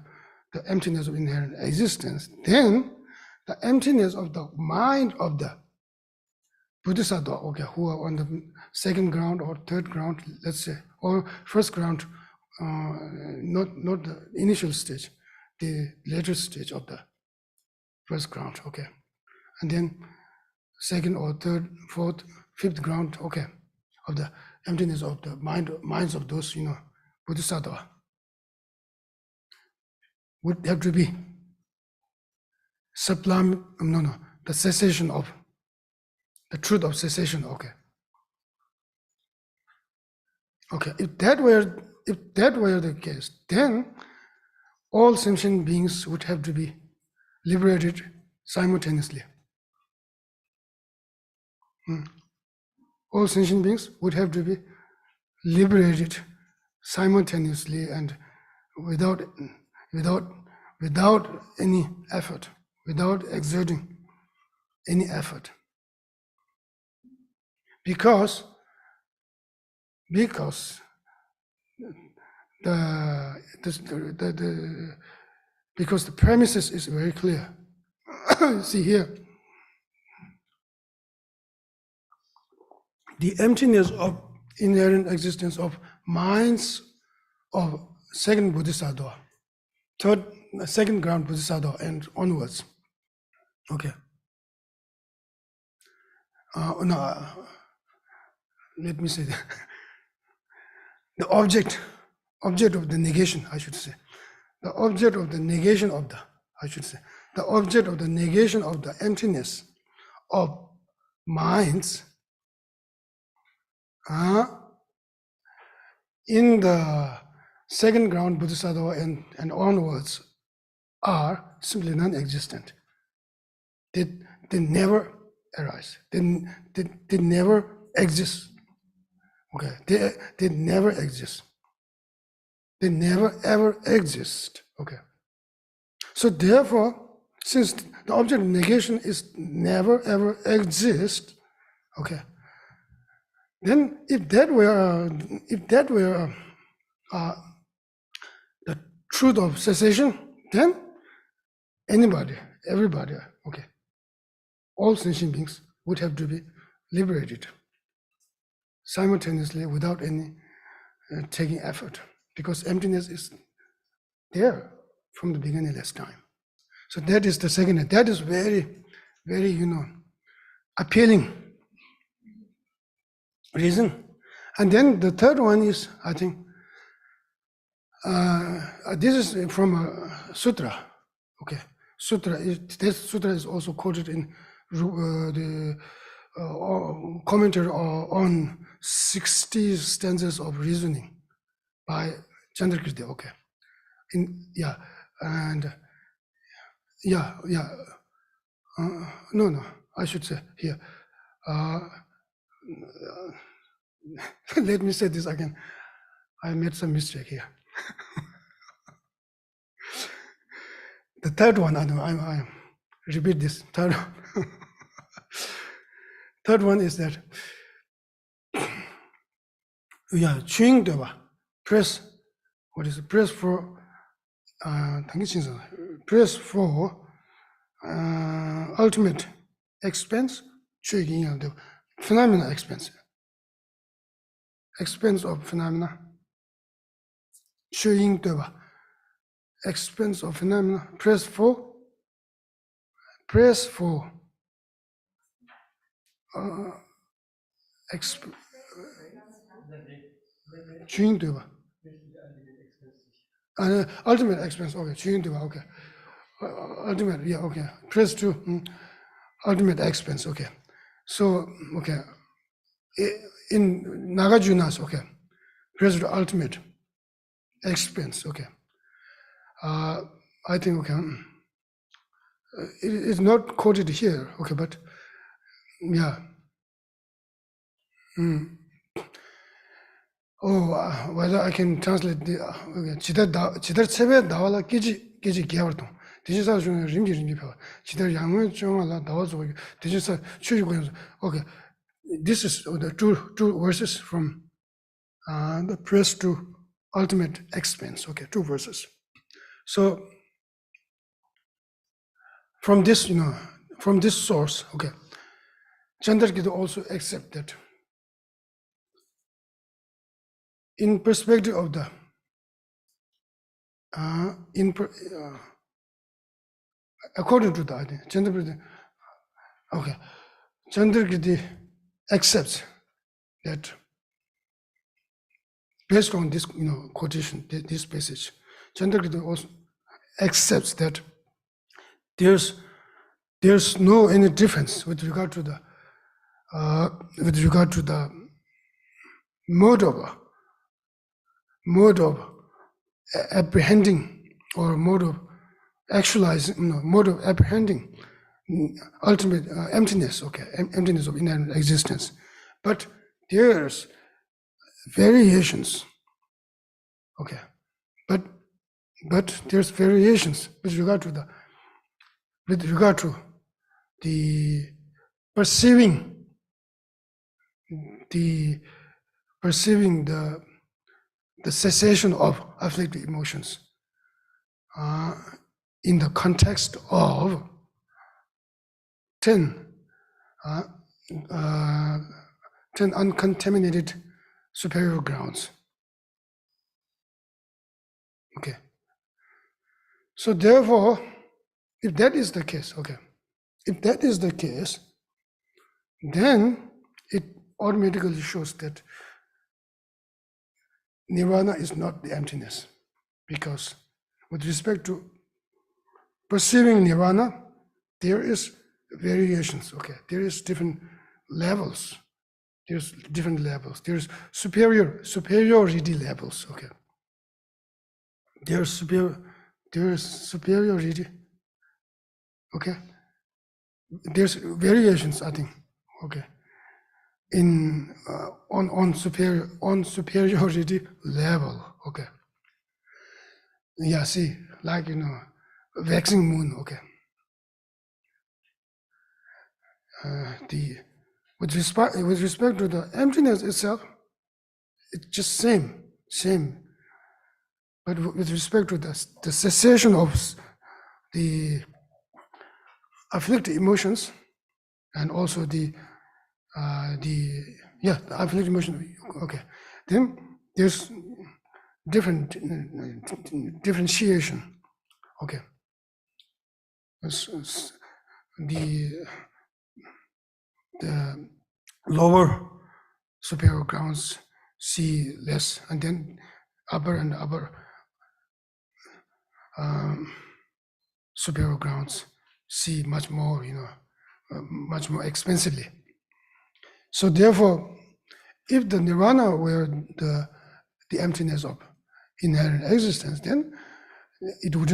the emptiness of inherent existence, then the emptiness of the mind of the Bodhisattva, who are on the second ground or third ground, let's say, or first ground, not the initial stage, the later stage of the first ground, and then second or third, fourth, fifth ground, of the emptiness of the minds of those, Bodhisattva, would have to be sublime, the cessation of, the truth of cessation, if that were the case, then all sentient beings would have to be liberated simultaneously. All sentient beings would have to be liberated simultaneously and without any effort, without exerting any effort. Because the premises is very clear. See here, the emptiness of inherent existence of minds of second Bodhisattva, second ground Bodhisattva and onwards. Let me say that. The object of the negation, I should say. The object of the negation of the emptiness of minds in the second ground Bodhisattva and onwards are simply non-existent. They never arise. They never exist. They never exist. They never ever exist. So therefore, since the object of negation is never ever exist, then if that were the truth of cessation, then everybody, all sentient beings would have to be liberated simultaneously without any taking effort, because emptiness is there from the beginningless time. So that is the second, that is very, very, appealing reason. And then the third one is, I think, this is from a sutra. Okay, this sutra is also quoted in the commentary on 60 stanzas of reasoning by Chandrakirti. Okay, no, I should say here. Let me say this again. I made some mistake here. The third one, I repeat this. Third one is that, chewing press. What is it? Press for ultimate expense. The phenomena expense of phenomena. Expense of phenomena. Press for ultimate expense. Okay, okay. Ultimate, okay. Press to ultimate expense. Okay. So, okay. In Nagarjuna's, okay. Press to ultimate expense. Okay. I think, okay. It is not quoted here. Okay, but yeah. Whether I can translate the Chidar Sebe Davala Kiji Giavarton. Dijisa Ringi Power. Chidar Yamu Chongala Dawazo. Dijisa Chuju. Okay. This is the two verses from the press to ultimate expense. Okay, 2 verses. So from this, from this source, okay, Chandrakirti also accept that in perspective of the according to that, Chandrakirti accepts that based on this, quotation, this passage, Chandrakirti also accepts that there's no any difference with regard to the mode of apprehending or mode of actualizing, mode of apprehending ultimate emptiness. Okay, emptiness of inherent existence, but there's variations. Okay, but there's variations with regard to the perceiving the cessation of afflictive emotions in the context of 10 uncontaminated superior grounds. Okay. So therefore, if that is the case, then it automatically shows that nirvana is not the emptiness, because with respect to perceiving nirvana, there is variations. Okay, there is different levels. There's superiority levels. Okay, there's superiority. Okay, there's variations, I think. Okay, in on superiority level. Okay, see, like waxing moon. Okay, with respect to the emptiness itself, it's just same. But with respect to the cessation of the afflicted emotions, and also the afflicted emotion. Okay, then there's differentiation. Okay, the lower superior grounds, see less, and then upper and upper superior grounds see much more, much more expensively. So therefore, if the nirvana were the emptiness of inherent existence, then it would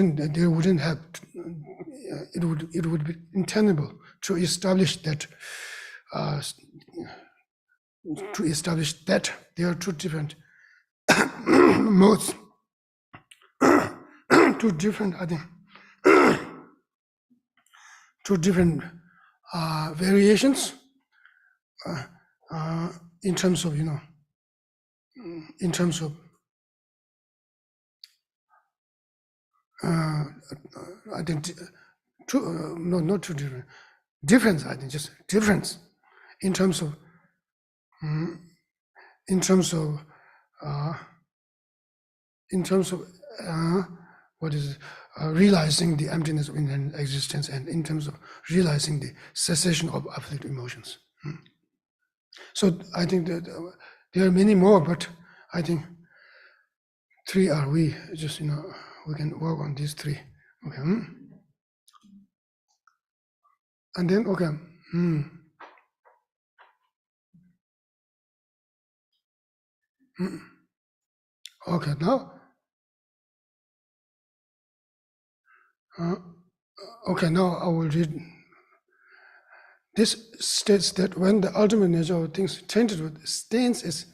be untenable to establish that there are two different modes, two different variations in terms of I think not two different difference. I think just difference in terms of what is it? Realizing the emptiness of inherent existence, and in terms of realizing the cessation of afflictive emotions. So I think that there are many more, but I think three are we just we can work on these three. Okay. And then okay. Okay, now. Okay, now I will read. This states that when the ultimate nature of things tainted with stains is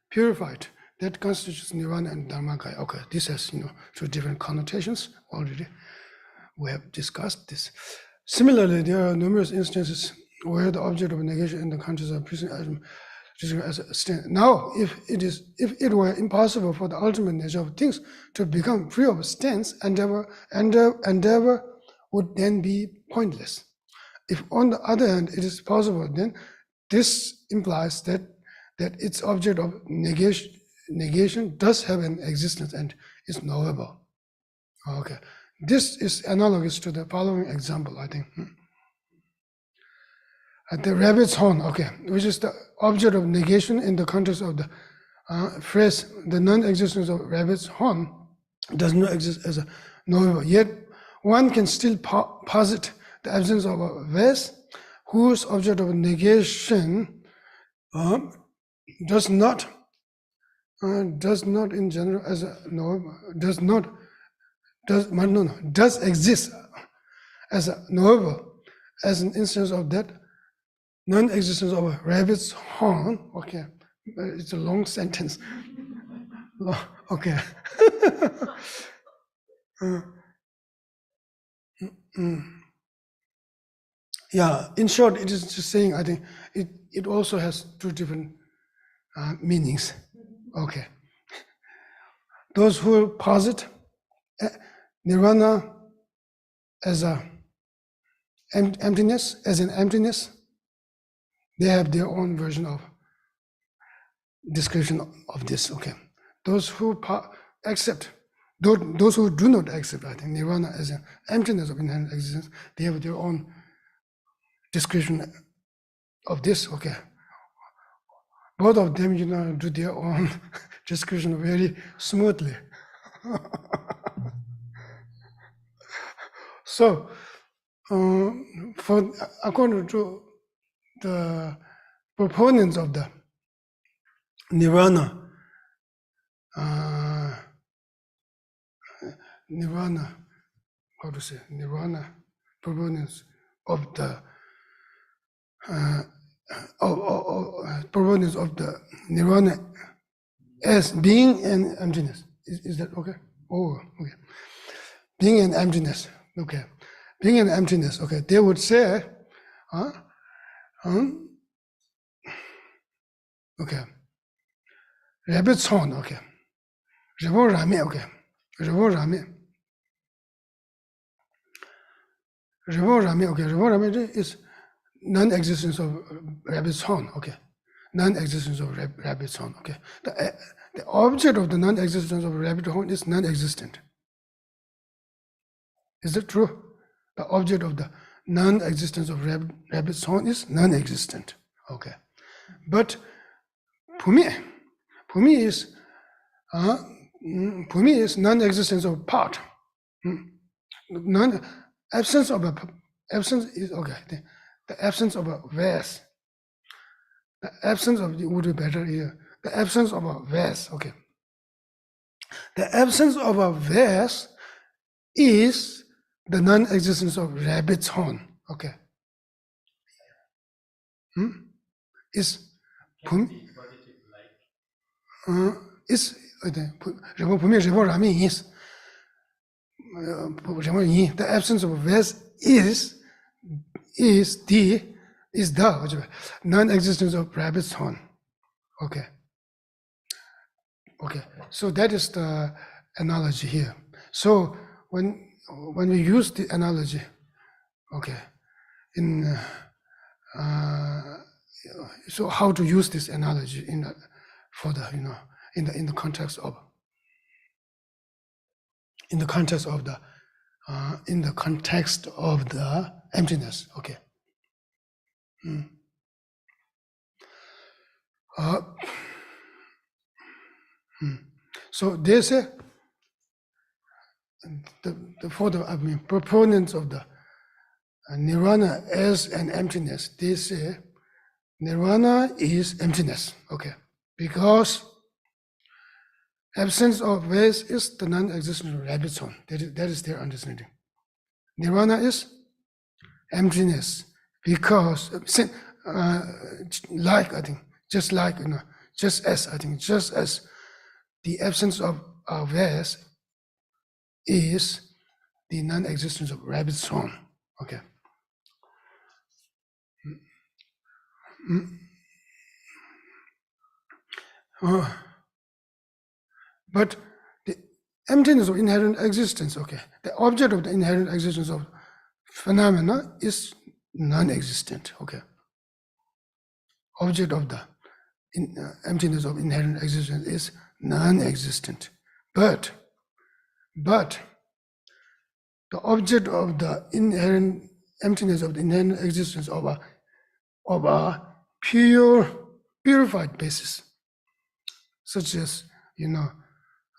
purified, that constitutes nirvana and dharmakaya. Okay, this has two different connotations already. We have discussed this. Similarly, there are numerous instances where the object of negation and the conscious are present as a stain. Now, if it were impossible for the ultimate nature of things to become free of stains, endeavor would then be pointless. If on the other hand it is possible, then this implies that its object of negation does have an existence and is knowable. Okay, this is analogous to the following example, I think. At the rabbit's horn, okay, which is the object of negation in the context of the phrase, the non-existence of rabbit's horn does not exist as a knowable. Yet one can still posit the absence of a vase whose object of negation does not in general as a knowable, does exist as a knowable, as an instance of that non-existence of a rabbit's horn. Okay, it's a long sentence. Okay. Yeah, in short, it is just saying, I think it also has two different meanings. Okay. Those who posit nirvana as a emptiness, they have their own version of description of this. Okay. Those who accept, those who do not accept, I think, nirvana as an emptiness of inherent existence, they have their own description of this. Okay. Both of them, do their own description very smoothly. So, according to the proponents of the nirvana, proponents of the proponents of the nirvana as being an emptiness. Is that okay? Oh, okay. Being an emptiness. Okay. Being an emptiness. Okay. They would say, okay. Rabbit's horn. Okay. Revo Rame. Okay. Revo Rame. Okay. Revo Rame is non-existence of rabbit's horn. Okay. Non-existence of rabbit's horn. Okay. The object of the non-existence of rabbit's horn is non-existent. Is that true? The object of the non-existence of rabbit's horn is non-existent. Okay. But Pumi Bhumi is non-existence of part. Absence of a absence is okay. The absence of a vase. The absence of would be better here. The absence of a vase. Okay. The absence of a vase is the non-existence of rabbit's horn. Okay. Is Bhumi is the absence of a vase is the non-existence of rabbit's horn. Okay. Okay. So that is the analogy here. So when we use the analogy, okay, in so how to use this analogy in for the in the context of the emptiness. Okay. So they say for the proponents of the nirvana as an emptiness, they say nirvana is emptiness. Okay, because absence of vase is the non-existence of rabbit's horn. That is their understanding. Nirvana is emptiness because just as the absence of a vase is the non-existence of rabbit's horn. Okay. But the emptiness of inherent existence, okay, the object of the inherent existence of phenomena is non-existent. Okay. Object of the emptiness of inherent existence is non-existent. But the object of the inherent emptiness of the inherent existence of a purified basis, such as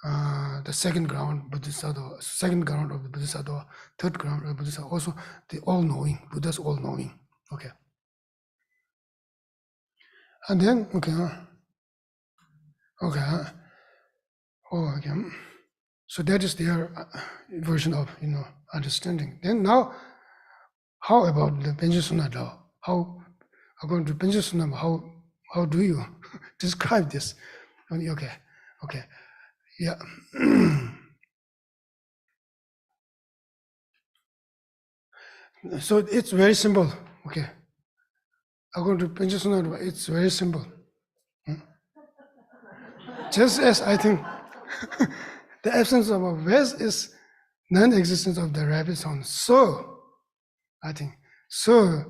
the second ground Bodhisattva, second ground of the Bodhisattva, third ground of the Bodhisattva, also the all-knowing, Buddha's all-knowing. Okay. And then so that is their version of understanding. Then now, how about the Panchasuna law? According to Panchasuna, how do you describe this? Okay, yeah. So it's very simple. Okay, according to Panchasuna, it's very simple. Just as I think the absence of a vase is non-existence of the rabbit's horn. So I think the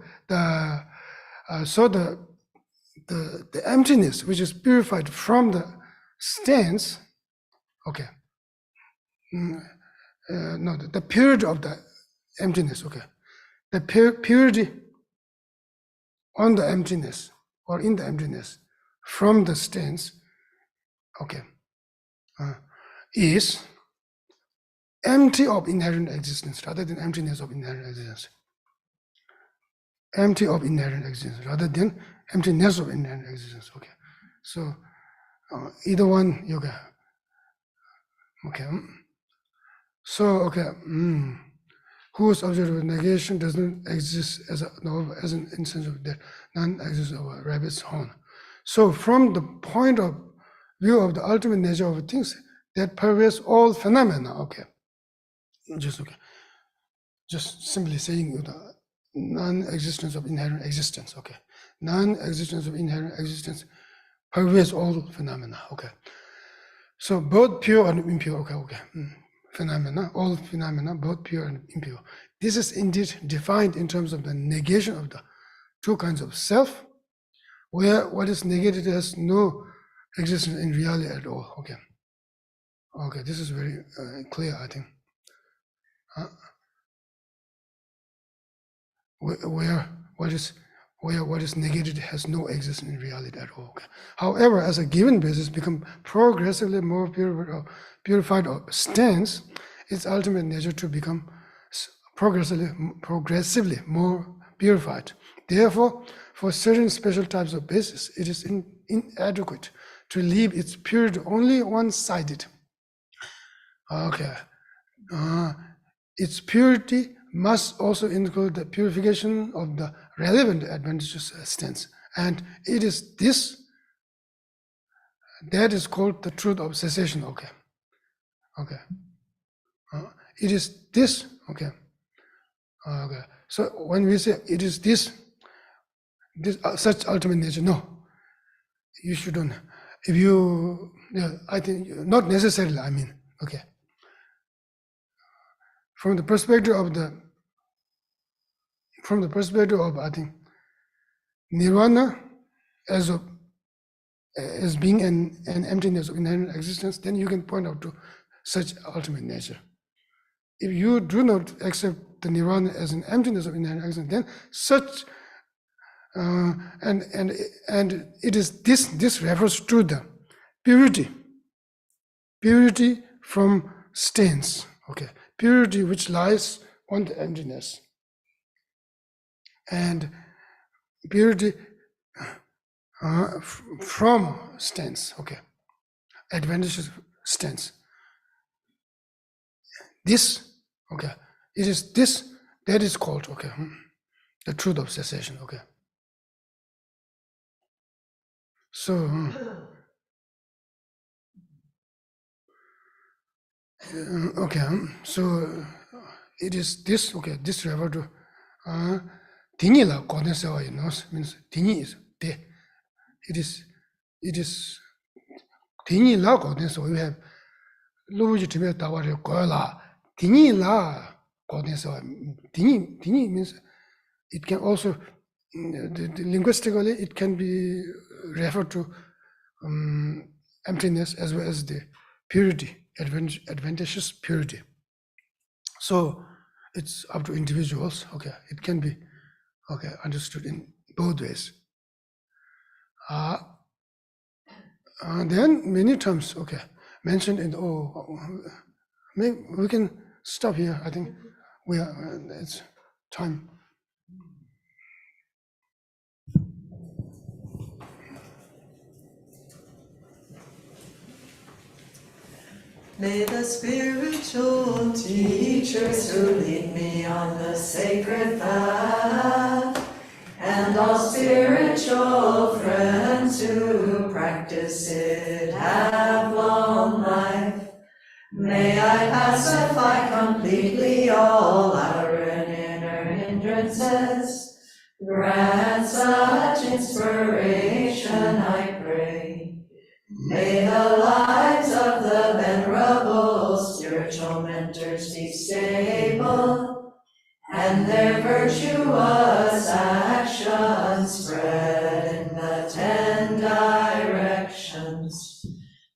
emptiness which is purified from the stance, okay. No, the purity of the emptiness, okay. The purity on the emptiness or in the emptiness from the stance, okay, is empty of inherent existence rather than emptiness of inherent existence. Empty of inherent existence rather than emptiness of inherent existence. Okay, so either one, okay. So whose object of negation does not exist as an instance of the non-existence of a rabbit's horn. So from the point of view of the ultimate nature of things that pervades all phenomena, okay. Just simply saying the non-existence of inherent existence, okay. Non-existence of inherent existence pervades all phenomena, okay. So both pure and impure, okay. Phenomena, all phenomena, both pure and impure. This is indeed defined in terms of the negation of the two kinds of self, where what is negated has no existence in reality at all, okay. Okay, this is very clear, I think. Where what is where what is negated has no existence in reality at all. Okay? However, as a given basis become progressively more purified or stands, its ultimate nature to become progressively more purified. Therefore, for certain special types of basis, it is inadequate to leave its purity only one-sided. Okay. Its purity must also include the purification of the relevant advantageous stance. And it is this that is called the truth of cessation. Okay. Okay. It is this. Okay. Okay. So when we say it is this such ultimate nature, no, you shouldn't. If you, yeah, I think not necessarily. I mean, okay. From the perspective of I think nirvana as being an emptiness of inherent existence, then you can point out to such ultimate nature. If you do not accept the nirvana as an emptiness of inherent existence, then such and it is this refers to the purity from stains. Okay, purity which lies on the emptiness, and purity from stains. Okay, advantageous stains. This, okay, it is this that is called, okay, the truth of cessation. Okay, so okay, so it is this, okay, this refer to Dini la kodensewa means Dini is de. It is Dini la kodensewa. We have Lubuji Tibe Tawari Kola. Dini la kodensewa. Dini means it can also linguistically it can be referred to emptiness as well as the purity, advantageous purity. So it's up to individuals. Okay, it can be understood in both ways. Then many terms mentioned in maybe we can stop here. I think we are it's time. May the spiritual teachers who lead me on the sacred path, and all spiritual friends who practice it have long life. May I pacify completely all outer and inner hindrances. Grant such inspiration, I pray. May the lives of the venerable spiritual mentors be stable, and their virtuous actions spread in the 10 directions.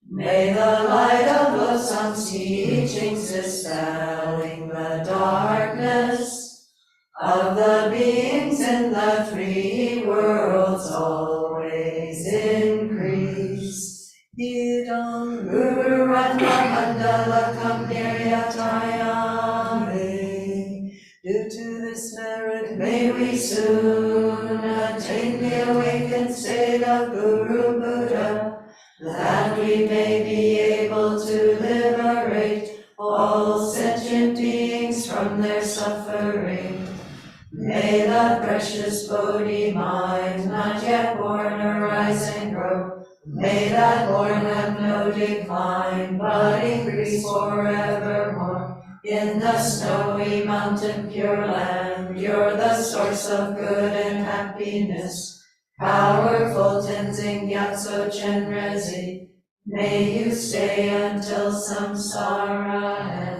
May the light of wholesome's teachings dispelling the darkness of the beings in the 3 worlds always increase. Idam Guru Ratna Mandala Kamniryatayame. Due to this merit, may we soon attain the awakened state of Guru Buddha, that we may be able to liberate all sentient beings from their suffering. May the precious Bodhi mind, not yet born, arise and grow. May that born have no decline, but increase forevermore. In the snowy mountain pure land, you're the source of good and happiness. Powerful Tenzing Gyatso Chenrezi, may you stay until samsara ends.